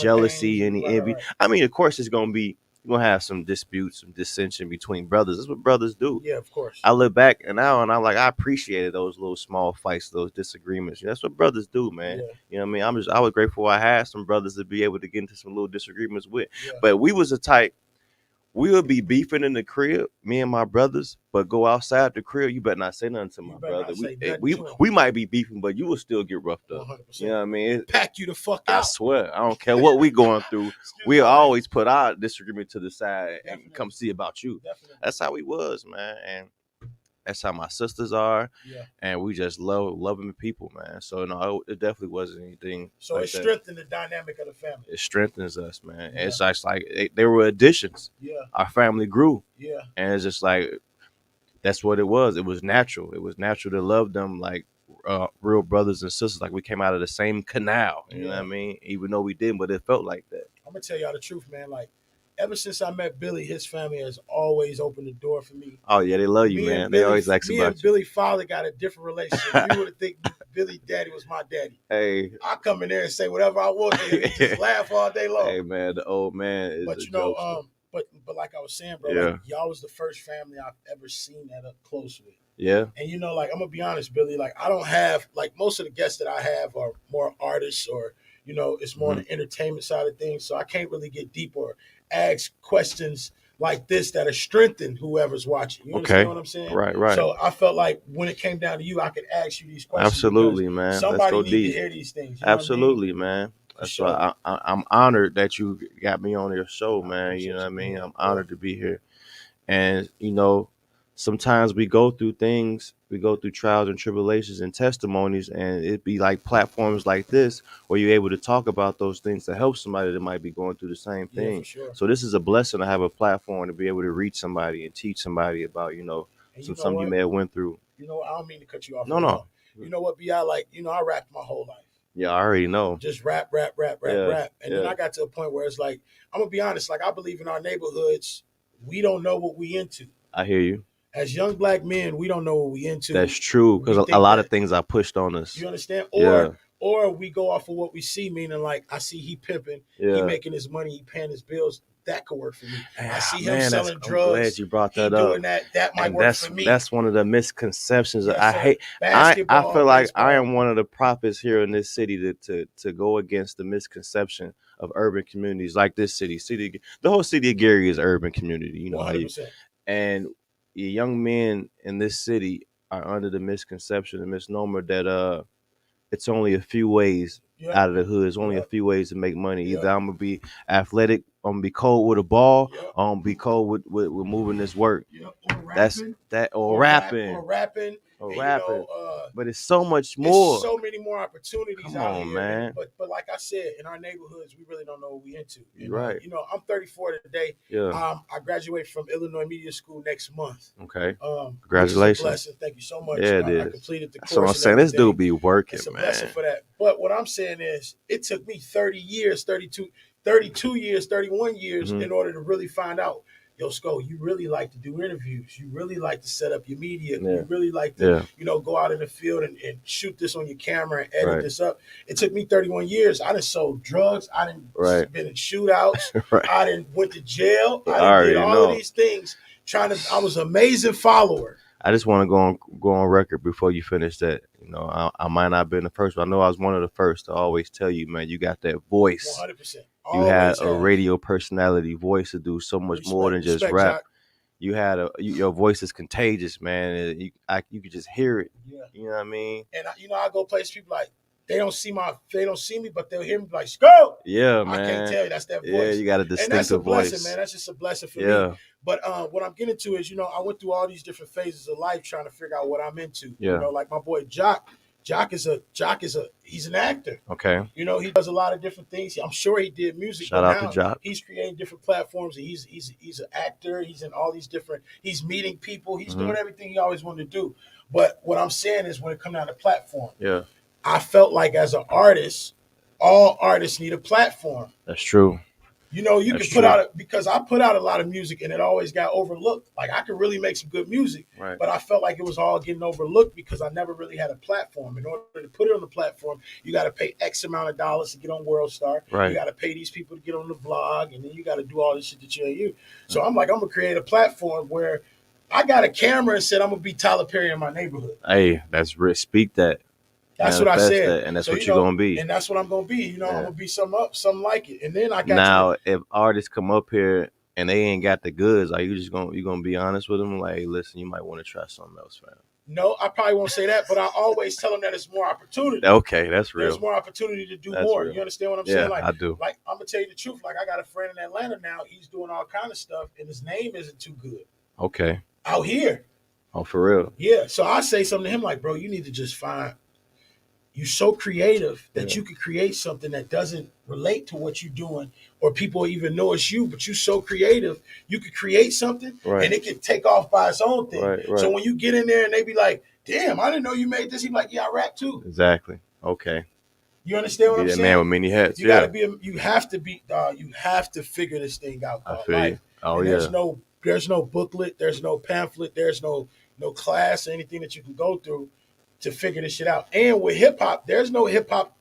jealousy, any envy. Right. I mean, of course, it's going to be, you're going to have some disputes, some dissension between brothers. That's what brothers do. Yeah, of course. I look back and I'm like, I appreciated those little small fights, those disagreements. That's what brothers do, man. Yeah. You know what I mean? I was grateful I had some brothers to be able to get into some little disagreements with. Yeah. But we was a type, we would be beefing in the crib, me and my brothers, but go outside the crib, you better not say nothing to my brother. We might be beefing, but you will still get roughed up. 100%. You know what I mean? Pack you the fuck out. I swear. I don't care what we going through. We'll always put our disagreement to the side and come see about you. Definitely. That's how we was, man. And that's how my sisters are. Yeah. And we just loving people, man. So no, it definitely wasn't anything. So like it strengthened the dynamic of the family. It strengthens us, man. Yeah. It's just like they were additions. Yeah. Our family grew. Yeah. And it's just like that's what it was. It was natural. It was natural to love them like real brothers and sisters. Like we came out of the same canal. You know what I mean? Even though we didn't, but it felt like that. I'm gonna tell y'all the truth, man. Like ever since I met Billy, his family has always opened the door for me. Oh yeah, they love you, man. They always ask about you. Me and Billy's father got a different relationship. You would think Billy's daddy was my daddy. Hey, I come in there and say whatever I want, and he just laugh all day long. Hey man, the old man is. But you know, but like I was saying, bro, like, y'all was the first family I've ever seen that up close with. Yeah. And you know, like I'm gonna be honest, Billy. Like I don't have like most of the guests that I have are more artists or you know, it's more on the entertainment side of things. So I can't really get deep or ask questions like this that are strengthened whoever's watching. You understand what I'm saying? Right. So I felt like when it came down to you, I could ask you these questions. Absolutely, man. Somebody needs to hear these things. Absolutely, man. That's why I'm honored that you got me on your show, man. You know what I mean? I'm honored to be here. And, you know, sometimes we go through things, we go through trials and tribulations and testimonies, and it'd be like platforms like this where you're able to talk about those things to help somebody that might be going through the same thing. Yeah, for sure. So this is a blessing to have a platform to be able to reach somebody and teach somebody about, you know, something you may have went through. You know, I don't mean to cut you off. No. You know what, B.I., like, you know, I rapped my whole life. Yeah, I already know. Just rap. And then I got to a point where it's like, I'm going to be honest, like I believe in our neighborhoods, we don't know what we into. I hear you. As young black men, we don't know what we into. That's true, because a lot of things are pushed on us. You understand? Or we go off of what we see, meaning like I see he pimping, he making his money, he paying his bills. That could work for me. I see him selling drugs. I'm glad you brought that up. Doing that might work for me. That's one of the misconceptions. I hate. I feel like I am one of the prophets here in this city to go against the misconception of urban communities like this city. The whole city of Gary is an urban community. You know 100%. And young men in this city are under the misconception and misnomer that it's only a few ways out of the hood. It's only a few ways to make money. Either I'm gonna be athletic, I'm gonna be cold with a ball, or I'm gonna be cold with moving this work. Or rapping. But it's so much more. There's so many more opportunities Come out on, here. man. But like I said, in our neighborhoods, we really don't know what we into. And, right. I'm 34 today. Yeah. I graduate from Illinois Media School next month. Okay. Congratulations. Blessing. Thank you so much. Yeah, I completed the course. So I'm saying this dude be working, it's a man. blessing for that. But what I'm saying is, it took me 32 years, 31 years in order to really find out. Yo, Sko, you really like to do interviews. You really like to set up your media. You really like to, go out in the field and shoot this on your camera and edit this up. It took me 31 years. I done sold drugs. I done been in shootouts. I done went to jail. I did all of these things I was an amazing follower. I just want to go on record before you finish that. I might not have been the first, but I know I was one of the first to always tell you, man, you got that voice. 100%. You had a radio personality voice to do so much more than just rap. Jack. You had your voice is contagious, man. You could just hear it. Yeah. You know what I mean? And I go places, people like they don't see me, but they'll hear me like, "Sko!" Yeah, man. I can't tell you that's that voice. Yeah, you got a distinctive and that's a voice, blessing, man. That's just a blessing for me. But what I'm getting to is, I went through all these different phases of life trying to figure out what I'm into. Yeah. Like my boy Jock. He's an actor. Okay. He does a lot of different things. I'm sure he did music. Shout out to Jock. He's creating different platforms. He's an actor. He's in all these different. He's meeting people. He's doing everything he always wanted to do. But what I'm saying is, when it comes down to platform, I felt like as an artist, all artists need a platform. That's true. You can put out because I put out a lot of music and it always got overlooked. Like I could really make some good music, but I felt like it was all getting overlooked because I never really had a platform. In order to put it on the platform, you got to pay X amount of dollars to get on WorldStar. Right. You got to pay these people to get on the vlog, and then you got to do all this shit that you ain't you. So I'm like, I'm gonna create a platform where I got a camera and said I'm gonna be Tyler Perry in my neighborhood. Hey, that's rich. Speak that. That's what I said. And that's what you're going to be. And that's what I'm going to be. I'm going to be something like it. And then I got now, if artists come up here and they ain't got the goods, are you just going to be honest with them? Like, listen, you might want to try something else, fam. No, I probably won't say that, but I always tell them that it's more opportunity. Okay, that's real. There's more opportunity to do more. Real. You understand what I'm saying? Like, I do. Like, I'm going to tell you the truth. Like, I got a friend in Atlanta now. He's doing all kind of stuff, and his name isn't too good. Okay. Out here. Oh, for real? Yeah. So I say something to him like, bro, you need to just find... You're so creative that you could create something that doesn't relate to what you're doing or people even know it's you, but you're so creative, you could create something and it could take off by its own thing. Right. So when you get in there and they be like, damn, I didn't know you made this. He be like, yeah, I rap too. Exactly. Okay. You understand what I'm saying? Man with many hats. You gotta be. You have to figure this thing out. I feel you. Oh, and There's no booklet. There's no pamphlet. There's no class or anything that you can go through to figure this shit out. And with hip hop, there's no hip hop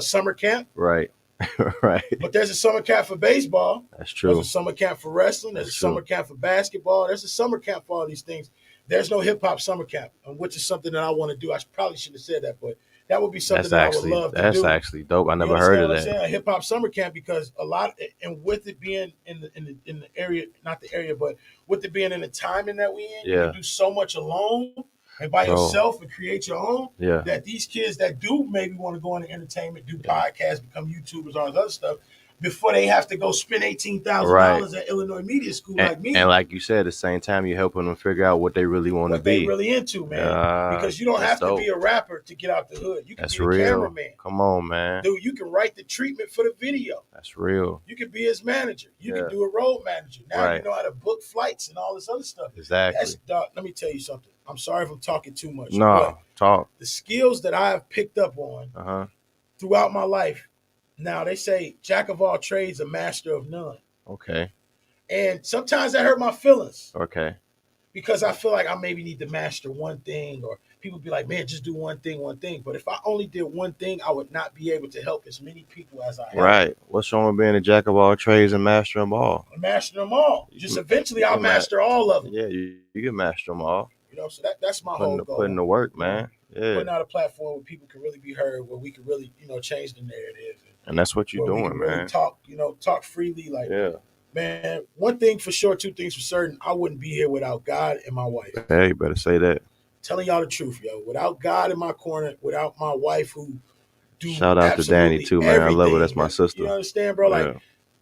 summer camp. Right. Right. But there's a summer camp for baseball. That's true. There's a summer camp for wrestling. There's a summer camp for basketball. There's a summer camp for all these things. There's no hip hop summer camp, which is something that I want to do. I probably should have said that, but that would be something I would love to do. That's actually dope. I never heard of that. A hip hop summer camp, because a lot, and with it being in the area, not the area, but with it being in the timing that we in, you do so much alone and by yourself and create your own. Yeah. That these kids that do maybe want to go into entertainment, do podcasts, become YouTubers, all this other stuff, before they have to go spend $18,000 at Illinois Media School like me. And like you said, at the same time, you're helping them figure out what they really want to be. What they really into, man. Because you don't have to be a rapper to get out the hood. You can be a cameraman. Come on, man. Dude, you can write the treatment for the video. That's real. You can be his manager. You can do a road manager. Now you know how to book flights and all this other stuff. Exactly. Let me tell you something. I'm sorry if I'm talking too much. No, talk. The skills that I have picked up on throughout my life. Now, they say, jack of all trades, a master of none. Okay. And sometimes that hurt my feelings. Okay. Because I feel like I maybe need to master one thing, or people be like, man, just do one thing. But if I only did one thing, I would not be able to help as many people as I have. Right. What's wrong with being a jack of all trades and master them all? Master them all. Just eventually I'll master all of them. Yeah, you can master them all. You know, so that's my whole goal. Putting the work, man. Yeah. Putting out a platform where people can really be heard, where we can really, change the narrative. And that's what you're doing, man. Really talk freely. Like, man, one thing for sure, two things for certain. I wouldn't be here without God and my wife. Hey, you better say that. telling y'all the truth, yo. Without God in my corner, without my wife who do shout out to Danny too, man. I love her. That's my sister. You understand, bro? Like, Yeah.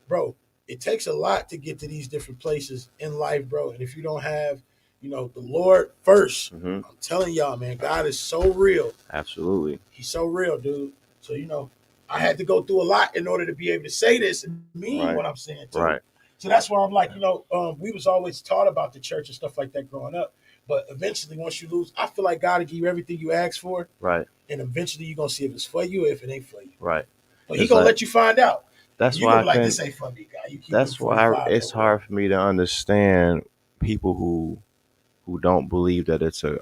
bro, it takes a lot to get to these different places in life, bro. And if you don't have, the Lord first, I'm telling y'all, man, God is so real. Absolutely. He's so real, dude. So, I had to go through a lot in order to be able to say this and mean what I'm saying, too. Right. So that's why I'm like, we was always taught about the church and stuff like that growing up. But eventually, once you lose, I feel like God will give you everything you ask for. Right. And eventually, you're going to see if it's for you or if it ain't for you. Right. But He's going to let you find out. That's you're why like, this ain't for me, God. That's why it's hard for me to understand people who don't believe that it's a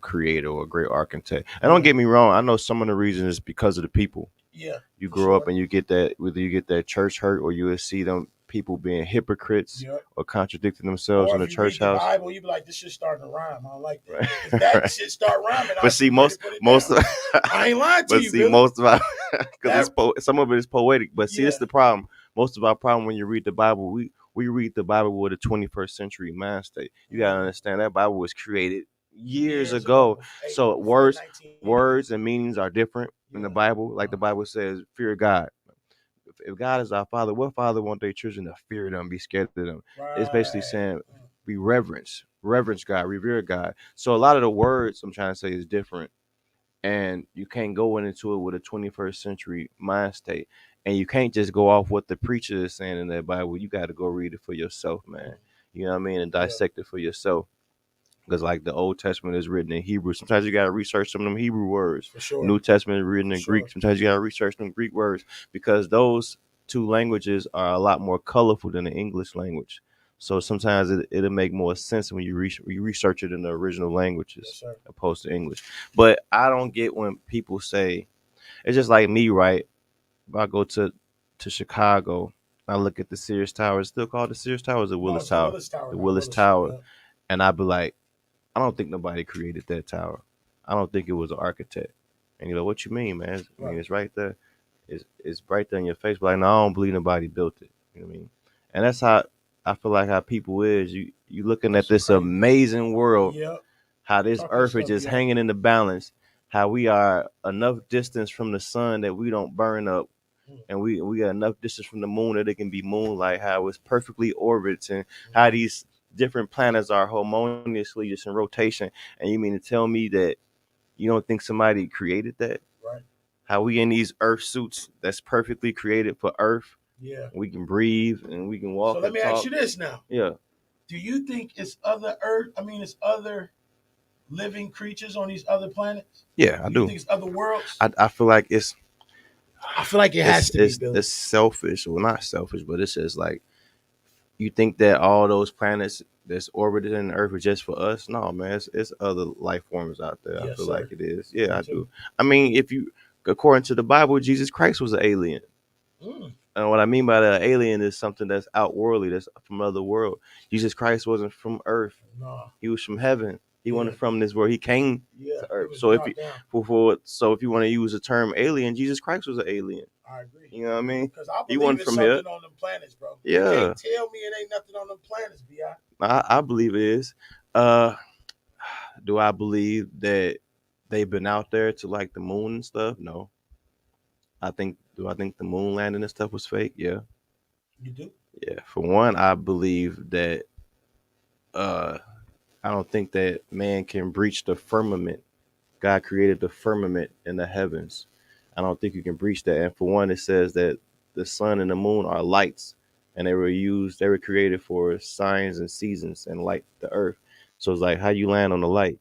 creator or a great architect. And don't get me wrong, I know some of the reasons is because of the people. Yeah. You grow up and you get that, whether you get that church hurt or you will see them people being hypocrites or contradicting themselves in the church house. The Bible, you be like, this shit starting to rhyme. I don't like that. Right. If that shit start rhyming, but see, most I ain't lying to but you. See, Billy. most of our because some of it is poetic. But see, it's the problem. Most of our problem when you read the Bible, we read the Bible with a 21st century mind state. You gotta understand that Bible was created years ago. So words and meanings are different in the Bible. Like the Bible says, fear God. If God is our Father, what father want their children to fear them, be scared of them? Right. It's basically saying be reverence God, revere God. So a lot of the words I'm trying to say is different, and you can't go into it with a 21st century mind state, and you can't just go off what the preacher is saying in that Bible. You got to go read it for yourself, man. You know what I mean, and dissect it for yourself. Because like the Old Testament is written in Hebrew. Sometimes you got to research some of them Hebrew words. For sure. New Testament is written in Greek. Sometimes you got to research them Greek words because those two languages are a lot more colorful than the English language. So sometimes it'll make more sense when you research it in the original languages opposed to English. But I don't get when people say, it's just like me, right? If I go to Chicago, I look at the Sears Tower. It's still called the Sears Tower or the Willis Tower? The Willis Tower. Yeah. And I'd be like, I don't think nobody created that tower. I don't think it was an architect. And you're like, what you mean, man? I mean, it's right there. It's right there in your face. But like, no, I don't believe nobody built it. You know what I mean? And that's how I feel like how people is. You looking at this amazing world, how this earth is just hanging in the balance, how we are enough distance from the sun that we don't burn up, and we got enough distance from the moon that it can be moonlight, how it's perfectly orbits, and how these different planets are harmoniously just in rotation. And you mean to tell me that you don't think somebody created that? Right. How we in these earth suits that's perfectly created for earth. Yeah. We can breathe and we can walk. So let me ask you this now. Yeah. Do you think it's other living creatures on these other planets? Yeah, I do. You think it's other worlds? I feel like it has to be, Billy. It's selfish. Well, not selfish, but it's just like, you think that all those planets that's orbited in the earth are just for us? No, man, it's other life forms out there. Yes, I feel like it is. Yeah, I do. I mean, according to the Bible, Jesus Christ was an alien. And what I mean by that, alien is something that's outworldly, that's from another world. Jesus Christ wasn't from earth. No. He was from heaven. He wasn't from this world. He came to earth. So if you want to use the term alien, Jesus Christ was an alien. I agree. You know what I mean? Because I believe it's something on them planets, bro. Yeah. You can't tell me it ain't nothing on them planets, B.I. I believe it is. Do I believe that they've been out there to like the moon and stuff? No. Do I think the moon landing and stuff was fake? Yeah. You do? Yeah. For one, I believe that I don't think that man can breach the firmament. God created the firmament in the heavens. I don't think you can breach that. And for one, it says that the sun and the moon are lights, and they were created for signs and seasons and light the earth. So it's like, how you land on the light?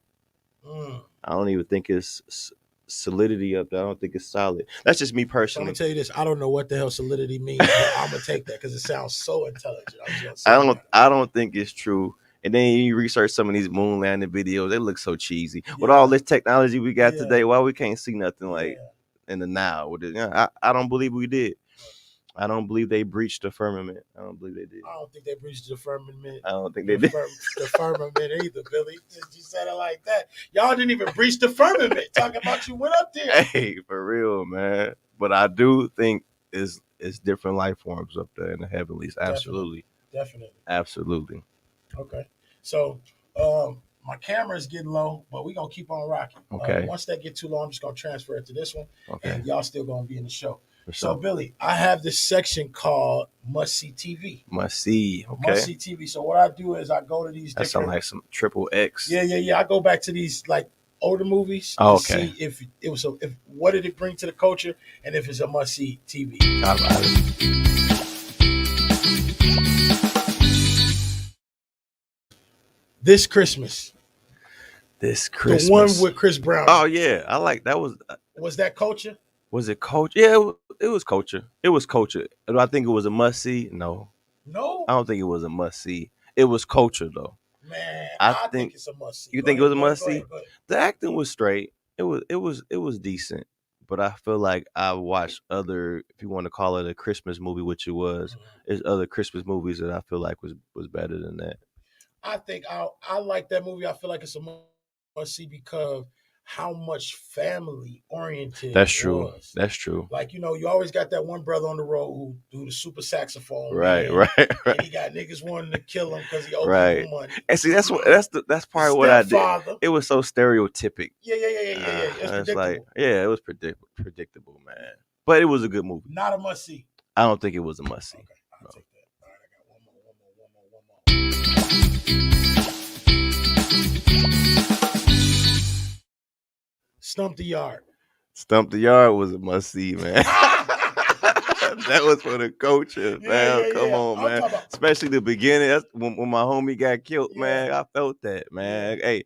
I don't even think it's solidity up there. I don't think it's solid. That's just me personally. I'm gonna tell you this. I don't know what the hell solidity means, but I'm gonna take that because it sounds so intelligent. I don't think it's true. And then you research some of these moon landing videos, they look so cheesy. With all this technology we got today, why we can't see nothing like in the now? I don't believe we did. I don't believe they breached the firmament. I don't believe they did. I don't think they breached the firmament. I don't think they did. The firmament either, Billy. You said it like that. Y'all didn't even breach the firmament. Talking about you went up there. Hey, for real, man. But I do think it's different life forms up there in the heavenlies. Absolutely. Definitely. Absolutely. Okay. So my camera is getting low, but we're going to keep on rocking. Okay. Once that get too low, I'm just going to transfer it to this one. Okay. And y'all still going to be in the show. For So, sure. Billy, I have this section called Must See TV. Must see. Okay. Must See TV. So what I do is I go to these That sounds like some triple X. Yeah. I go back to these like older movies Oh, to okay. see if it was what did it bring to the culture and if it's a must see TV. All right. This Christmas, The one with Chris Brown. Oh yeah, I like that. Was that culture? Was it culture? Yeah, it was culture. It was culture. Do I think it was a must see? No, No, I don't think it was a must see. It was culture though. man. I think think- it's a must see. You think it was a must see? The acting was straight. It was decent. But I feel like I watched other, if you want to call it a Christmas movie, which it was, there's other Christmas movies that I feel like was better than that. I think I like that movie. I feel like it's a must see because of how much family oriented. That's true. Was. That's true. Like, you know, you always got that one brother on the road who do the super saxophone. Right, man, right, And right. he got niggas wanting to kill him because he owed Right. people money. And see, that's part of what I did. Stepfather. It was so stereotypic. Yeah. It's It's predictable. like, yeah, it was predictable, man. But it was a good movie. Not a must see. I don't think it was a must see. Okay, I'll take that. All right, I got one more. Stump the Yard. Stump the Yard was a must see, man. That was for the culture, man. Come on, I'm man. talking about- Especially the beginning. That's when my homie got killed, Yeah. man. I felt that, man. Hey,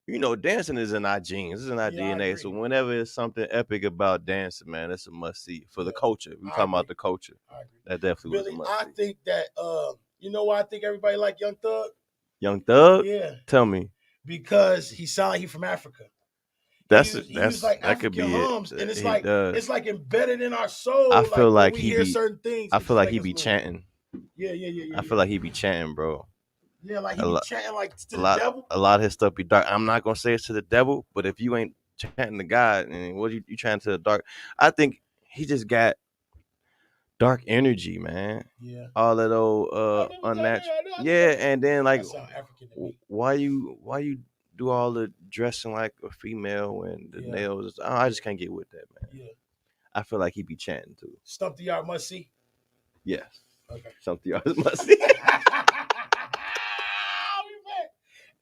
you know, dancing is in our genes. It's in our Yeah, I DNA. agree. So whenever it's something epic about dancing, man, that's a must see for the Yeah, culture. We I talking about agree. the culture. I agree. That definitely was Billy, a must I see. think that you know why I think everybody like Young Thug? Young Thug, Yeah, tell me. because he sound like he from Africa. That's He was like that could be African it. hums, and it's He like does. it's like embedded in our soul. I feel when like we he hear be- certain things. I it feel just like make he us be move. chanting. Yeah. I feel like he be chanting, bro. Yeah, like he a be lot- chanting like to A the lot, devil. a lot of his stuff be dark. I'm not gonna say it's to the devil, but if you ain't chanting to God, and what you chanting to the dark, I think he just got dark energy, man. Yeah. All that old unnatural. Yeah, and then like, That sound African to me. why you do all the dressing like a female and the Yeah. nails? I just can't get with that, man. Yeah. I feel like he be chanting too. Stump the Yard must see. Yes, Okay. something y'all must see.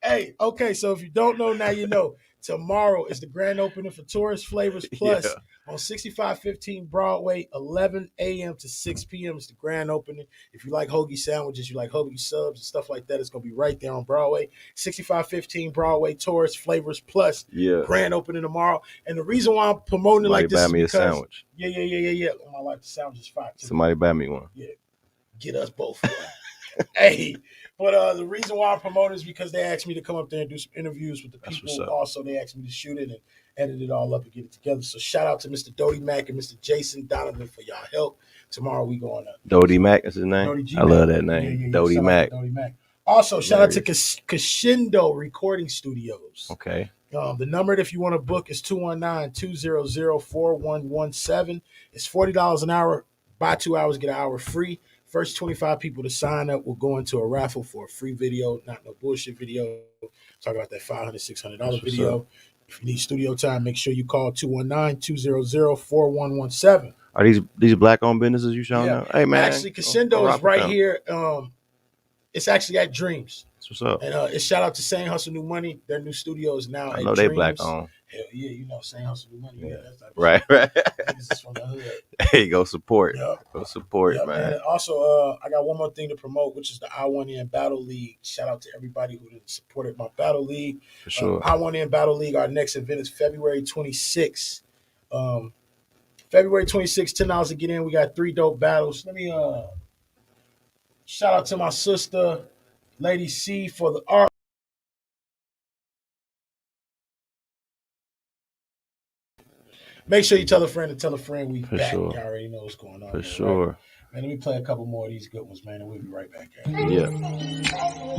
Hey, okay, so if you don't know, now you know. Tomorrow is the grand opening for TAURUS Flavors Plus on 6515 Broadway, 11 a.m. to 6 p.m. is the grand opening. If you like hoagie sandwiches, you like hoagie subs and stuff like that, it's going to be right there on Broadway. 6515 Broadway, TAURUS Flavors Plus, Yeah. grand opening tomorrow. And the reason why I'm promoting it like this buy is me a because, sandwich. Yeah. Oh, my life, the sandwich is fire too. Somebody buy me one. Get us both. Hey, but the reason why I'm promoting is because they asked me to come up there and do some interviews with the That's people. what's up. Also, they asked me to shoot it and edit it all up and get it together. So shout out to Mr. Dodie Mack and Mr. Jason Donovan for y'all help. Tomorrow we going up. Dodie Mack is his name. Dodie G I love that name. Yeah. Dodie Shout out Mack. to Dodie Mack. Also, shout out to Crescendo Recording Studios. Okay. The number if you want to book is 219-200-4117. It's $40 an hour. Buy 2 hours, get an hour free. First 25 people to sign up will go into a raffle for a free video, not no bullshit video. Talk about that $500, $600 That's what's video. If you need studio time, make sure you call 219-200-4117. Are these black owned businesses you showing Yeah. up? Hey man, Actually, Crescendo is right here. It's actually at Dreams. That's what's up. And it's shout out to Sane Hustle New Money. Their new studio is now I at know they Dreams. black owned. Hell yeah, you know Sane Hustle New Money. Yeah. That's type of Right. shit. This is from the hood. Hey, go support. Yeah. Go support, Yeah, man. And also, I got one more thing to promote, which is the I Want In Battle League. Shout out to everybody who supported my Battle League. For sure. I Want In Battle League. Our next event is February 26th. February 26th, $10 to get in. We got 3 dope battles. Let me shout out to my sister, Lady C, for the art. Make sure you tell a friend to tell a friend we For back. sure. You already know what's going on. For man, sure. right? Man, let me play a couple more of these good ones, man, and we'll be right back. Yeah.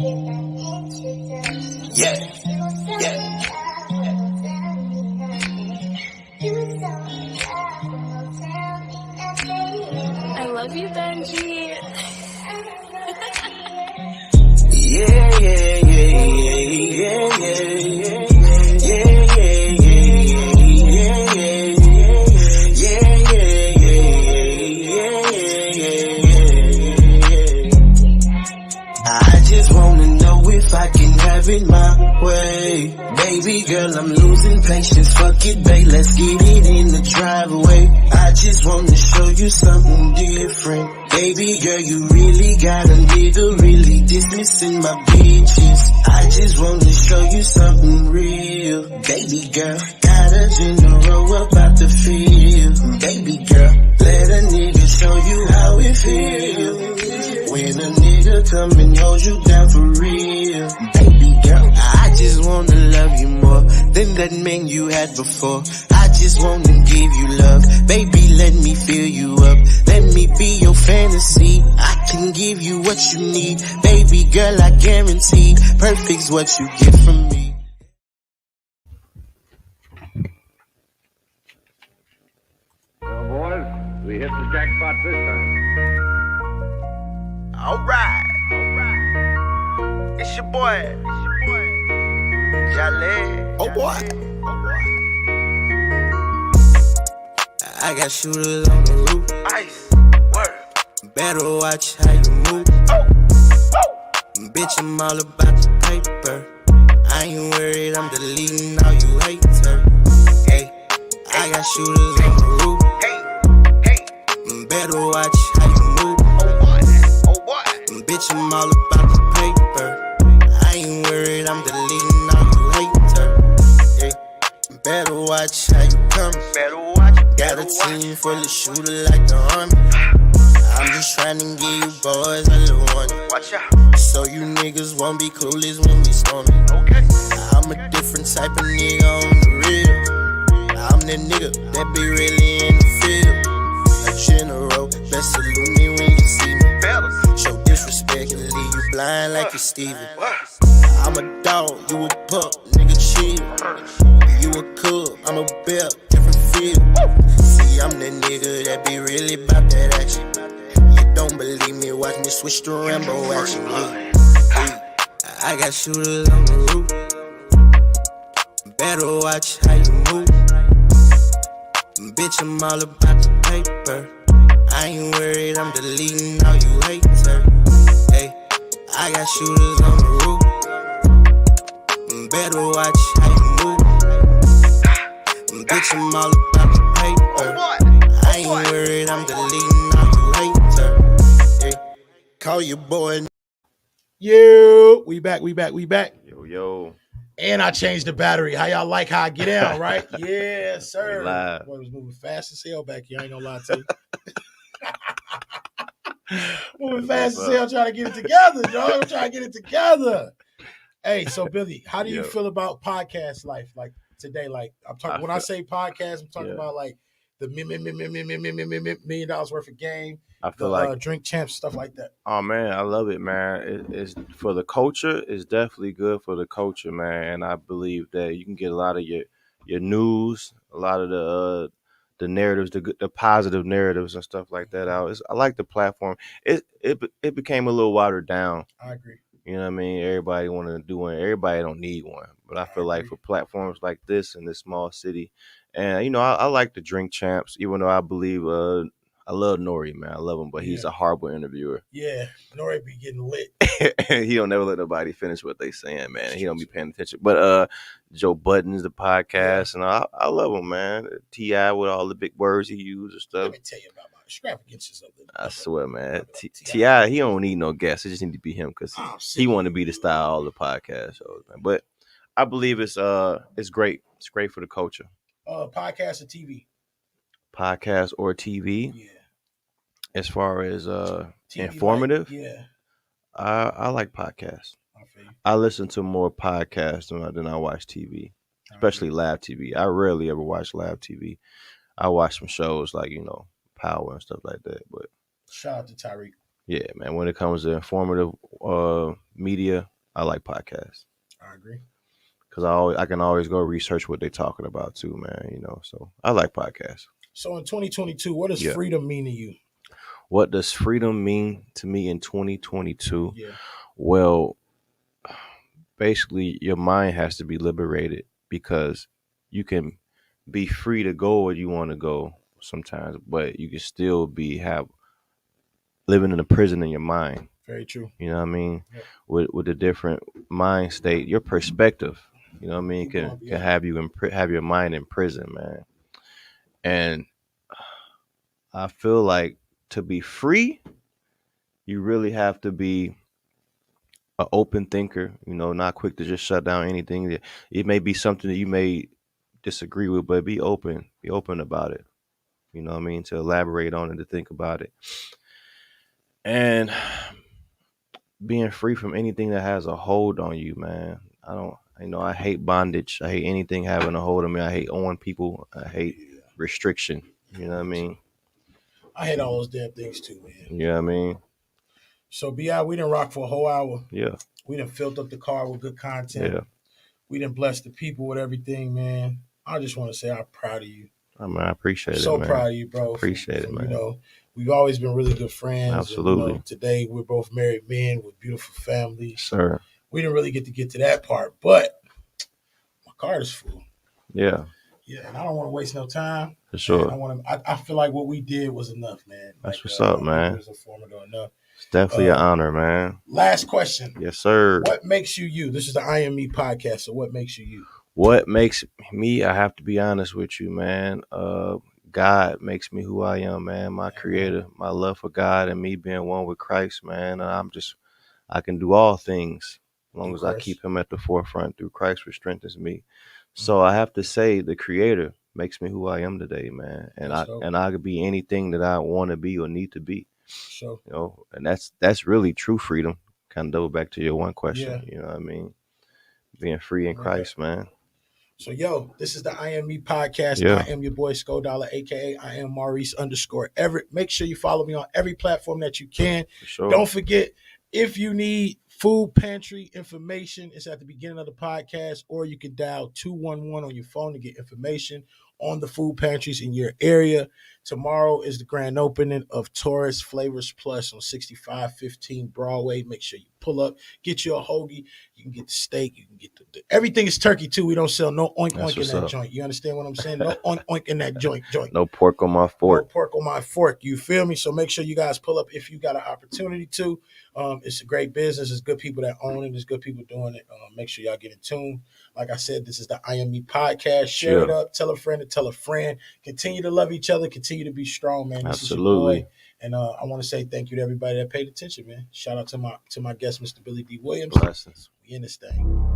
I love you, Benji. Yeah. Baby girl, I'm losing patience. Fuck it, babe, let's get it in the driveway. I just wanna show you something different. Baby girl, you really got a nigga really dismissing my bitches. I just wanna show you something real. Baby girl, got a general about the feel. Baby girl, let a nigga show you how it feels. When a nigga come and hold you down for real. Baby girl, I just wanna love you more than that man you had before. I just wanna give you love. Baby, let me fill you up. Let me be your fantasy. I can give you what you need. Baby girl, I guarantee perfect's what you get from me. Well, boys, we hit the jackpot this time. Alright. It's your boy. Jale. Oh boy. I got shooters on the roof. Ice. Word. Better watch how you move. Bitch, I'm all about the paper. I ain't worried, I'm deleting all you haters. Hey, I got shooters on the roof. Better watch how you move. Bitch, I'm all about the paper. I ain't worried, I'm deleting all you haters. Hey, better watch how you come. Got a team full of shooters like the army. I'm just trying to give you boys a little warning. Watch out. So you niggas won't be clueless when we storming. Okay. I'm a different type of nigga on the real. I'm that nigga that be really in the field. A general, best salute me when you see me. Show disrespect and leave you blind like you're Steven. I'm a dog, you a pup, nigga chill. You a cub, I'm a bear, different feel. See, I'm that nigga that be really about that action. You don't believe me, watch me switch to Rambo action. I got shooters on the roof. Better watch how you move. Bitch, I'm all about the paper. I ain't worried, I'm deleting all you haters. Hey, I got shooters on the roof. Better watch how you move. Bitch, I'm all about the paper. I ain't worried, I'm deleting all you haters. Hey, call your boy. Yo, we back. Yo. And I changed the battery. How y'all like how I get down, right? Yeah, sir. Live. Boy, it was moving fast as hell back here. I ain't gonna lie to you. Moving fast as hell, trying to get it together, dog. I'm trying to get it together. Hey, so Billy, how do you feel about podcast life? Like today, like I'm talking. When I say podcast, I'm talking about like the $1 million worth of game. I feel like drink champs, stuff like that. Oh man, I love it, man. It's for the culture. It's definitely good for the culture, man. And I believe that you can get a lot of your news, a lot of the narratives, the positive narratives and stuff like that out. I like the platform. It became a little watered down. I agree. You know what I mean? Everybody want to do one. Everybody don't need one. But I feel like for platforms like this in this small city, and you know, I like the drink champs, even though I believe I love Nori, man. I love him, but he's a horrible interviewer. Yeah, Nori be getting lit. He don't never let nobody finish what they saying, man. He don't be paying attention. But Joe Budden's the podcast, and I love him, man. T.I. with all the big words he uses and stuff. Let me tell you about my extravagances of it. I swear, man. T.I. he don't need no guests. It just need to be him because he want to be the style of all the podcast shows, man. But I believe it's great. It's great for the culture. Podcast or TV? Podcast or TV? Yeah. As far as TV informative, yeah, I like podcasts. I listen to more podcasts than I watch TV, especially live TV. I rarely ever watch live TV. I watch some shows like Power and stuff like that. But shout out to Tyreek. Yeah, man. When it comes to informative media, I like podcasts. I agree. Because I can always go research what they're talking about too, man. So I like podcasts. So in 2022, what does freedom mean to you? What does freedom mean to me in 2022? Yeah. Well, basically, your mind has to be liberated because you can be free to go where you want to go sometimes, but you can still living in a prison in your mind. Very true. You know what I mean? Yeah. With a different mind state, your perspective You know what I mean? Keep Can going, have you have your mind in prison, man. And I feel like to be free, you really have to be an open thinker. You know, not quick to just shut down anything. It may be something that you may disagree with, but be open. Be open about it. You know what I mean? To elaborate on it, to think about it. And being free from anything that has a hold on you, man. I hate bondage. I hate anything having a hold on me. I hate owing people. I hate restriction. You know what I mean? I hate all those damn things too, man. You know what I mean? So, B.I., we done rock for a whole hour. Yeah. We done filled up the car with good content. Yeah. We done blessed the people with everything, man. I just want to say I'm proud of you. I appreciate it, so man. Proud of you, bro. Appreciate it, man. You know, we've always been really good friends. Absolutely. And, you know, today we're both married men with beautiful families. Sir. We didn't really get to that part, but my card is full. Yeah. Yeah, and I don't want to waste no time. For sure. I feel like what we did was enough, man. That's what's up, man. It was informative enough. It's definitely an honor, man. Last question. Yes, sir. What makes you you? This is the I Am Me podcast. So what makes you you? What makes me? I have to be honest with you, man. God makes me who I am, man. My creator, my love for God, and me being one with Christ, man. And I can do all things as long as I keep Him at the forefront through Christ, which strengthens me. So I have to say, the Creator makes me who I am today, man. And I could be anything that I want to be or need to be. Sure. You know, and that's really true freedom. Kind of double back to your one question. Yeah. You know what I mean? Being free in Christ, man. So, yo, this is the I Am Me podcast. Yeah. I am your boy, Skodollar, a.k.a. I am Maurice_Everett. Make sure you follow me on every platform that you can. Sure. Don't forget, if you need food pantry information, it's at the beginning of the podcast, or you can dial 211 on your phone to get information on the food pantries in your area. Tomorrow is the grand opening of TAURUS Flavors Plus on 6515 Broadway. Make sure you pull up, get you a hoagie. You can get the steak. You can get the everything is turkey too. We don't sell no oink oink in that joint. You understand what I'm saying? No oink oink in that joint. No pork on my fork. No pork on my fork. You feel me? So make sure you guys pull up if you got an opportunity to. It's a great business. It's good people that own it. There's good people doing it. Make sure y'all get in tune. Like I said, this is the I Am Me podcast. Share it up. Tell a friend to tell a friend. Continue to love each other. Continue to be strong, man. This Absolutely. Is your boy. And I want to say thank you to everybody that paid attention, man. Shout out to my guest, Mr. Billy D. Williams. Blessings. We in this thing.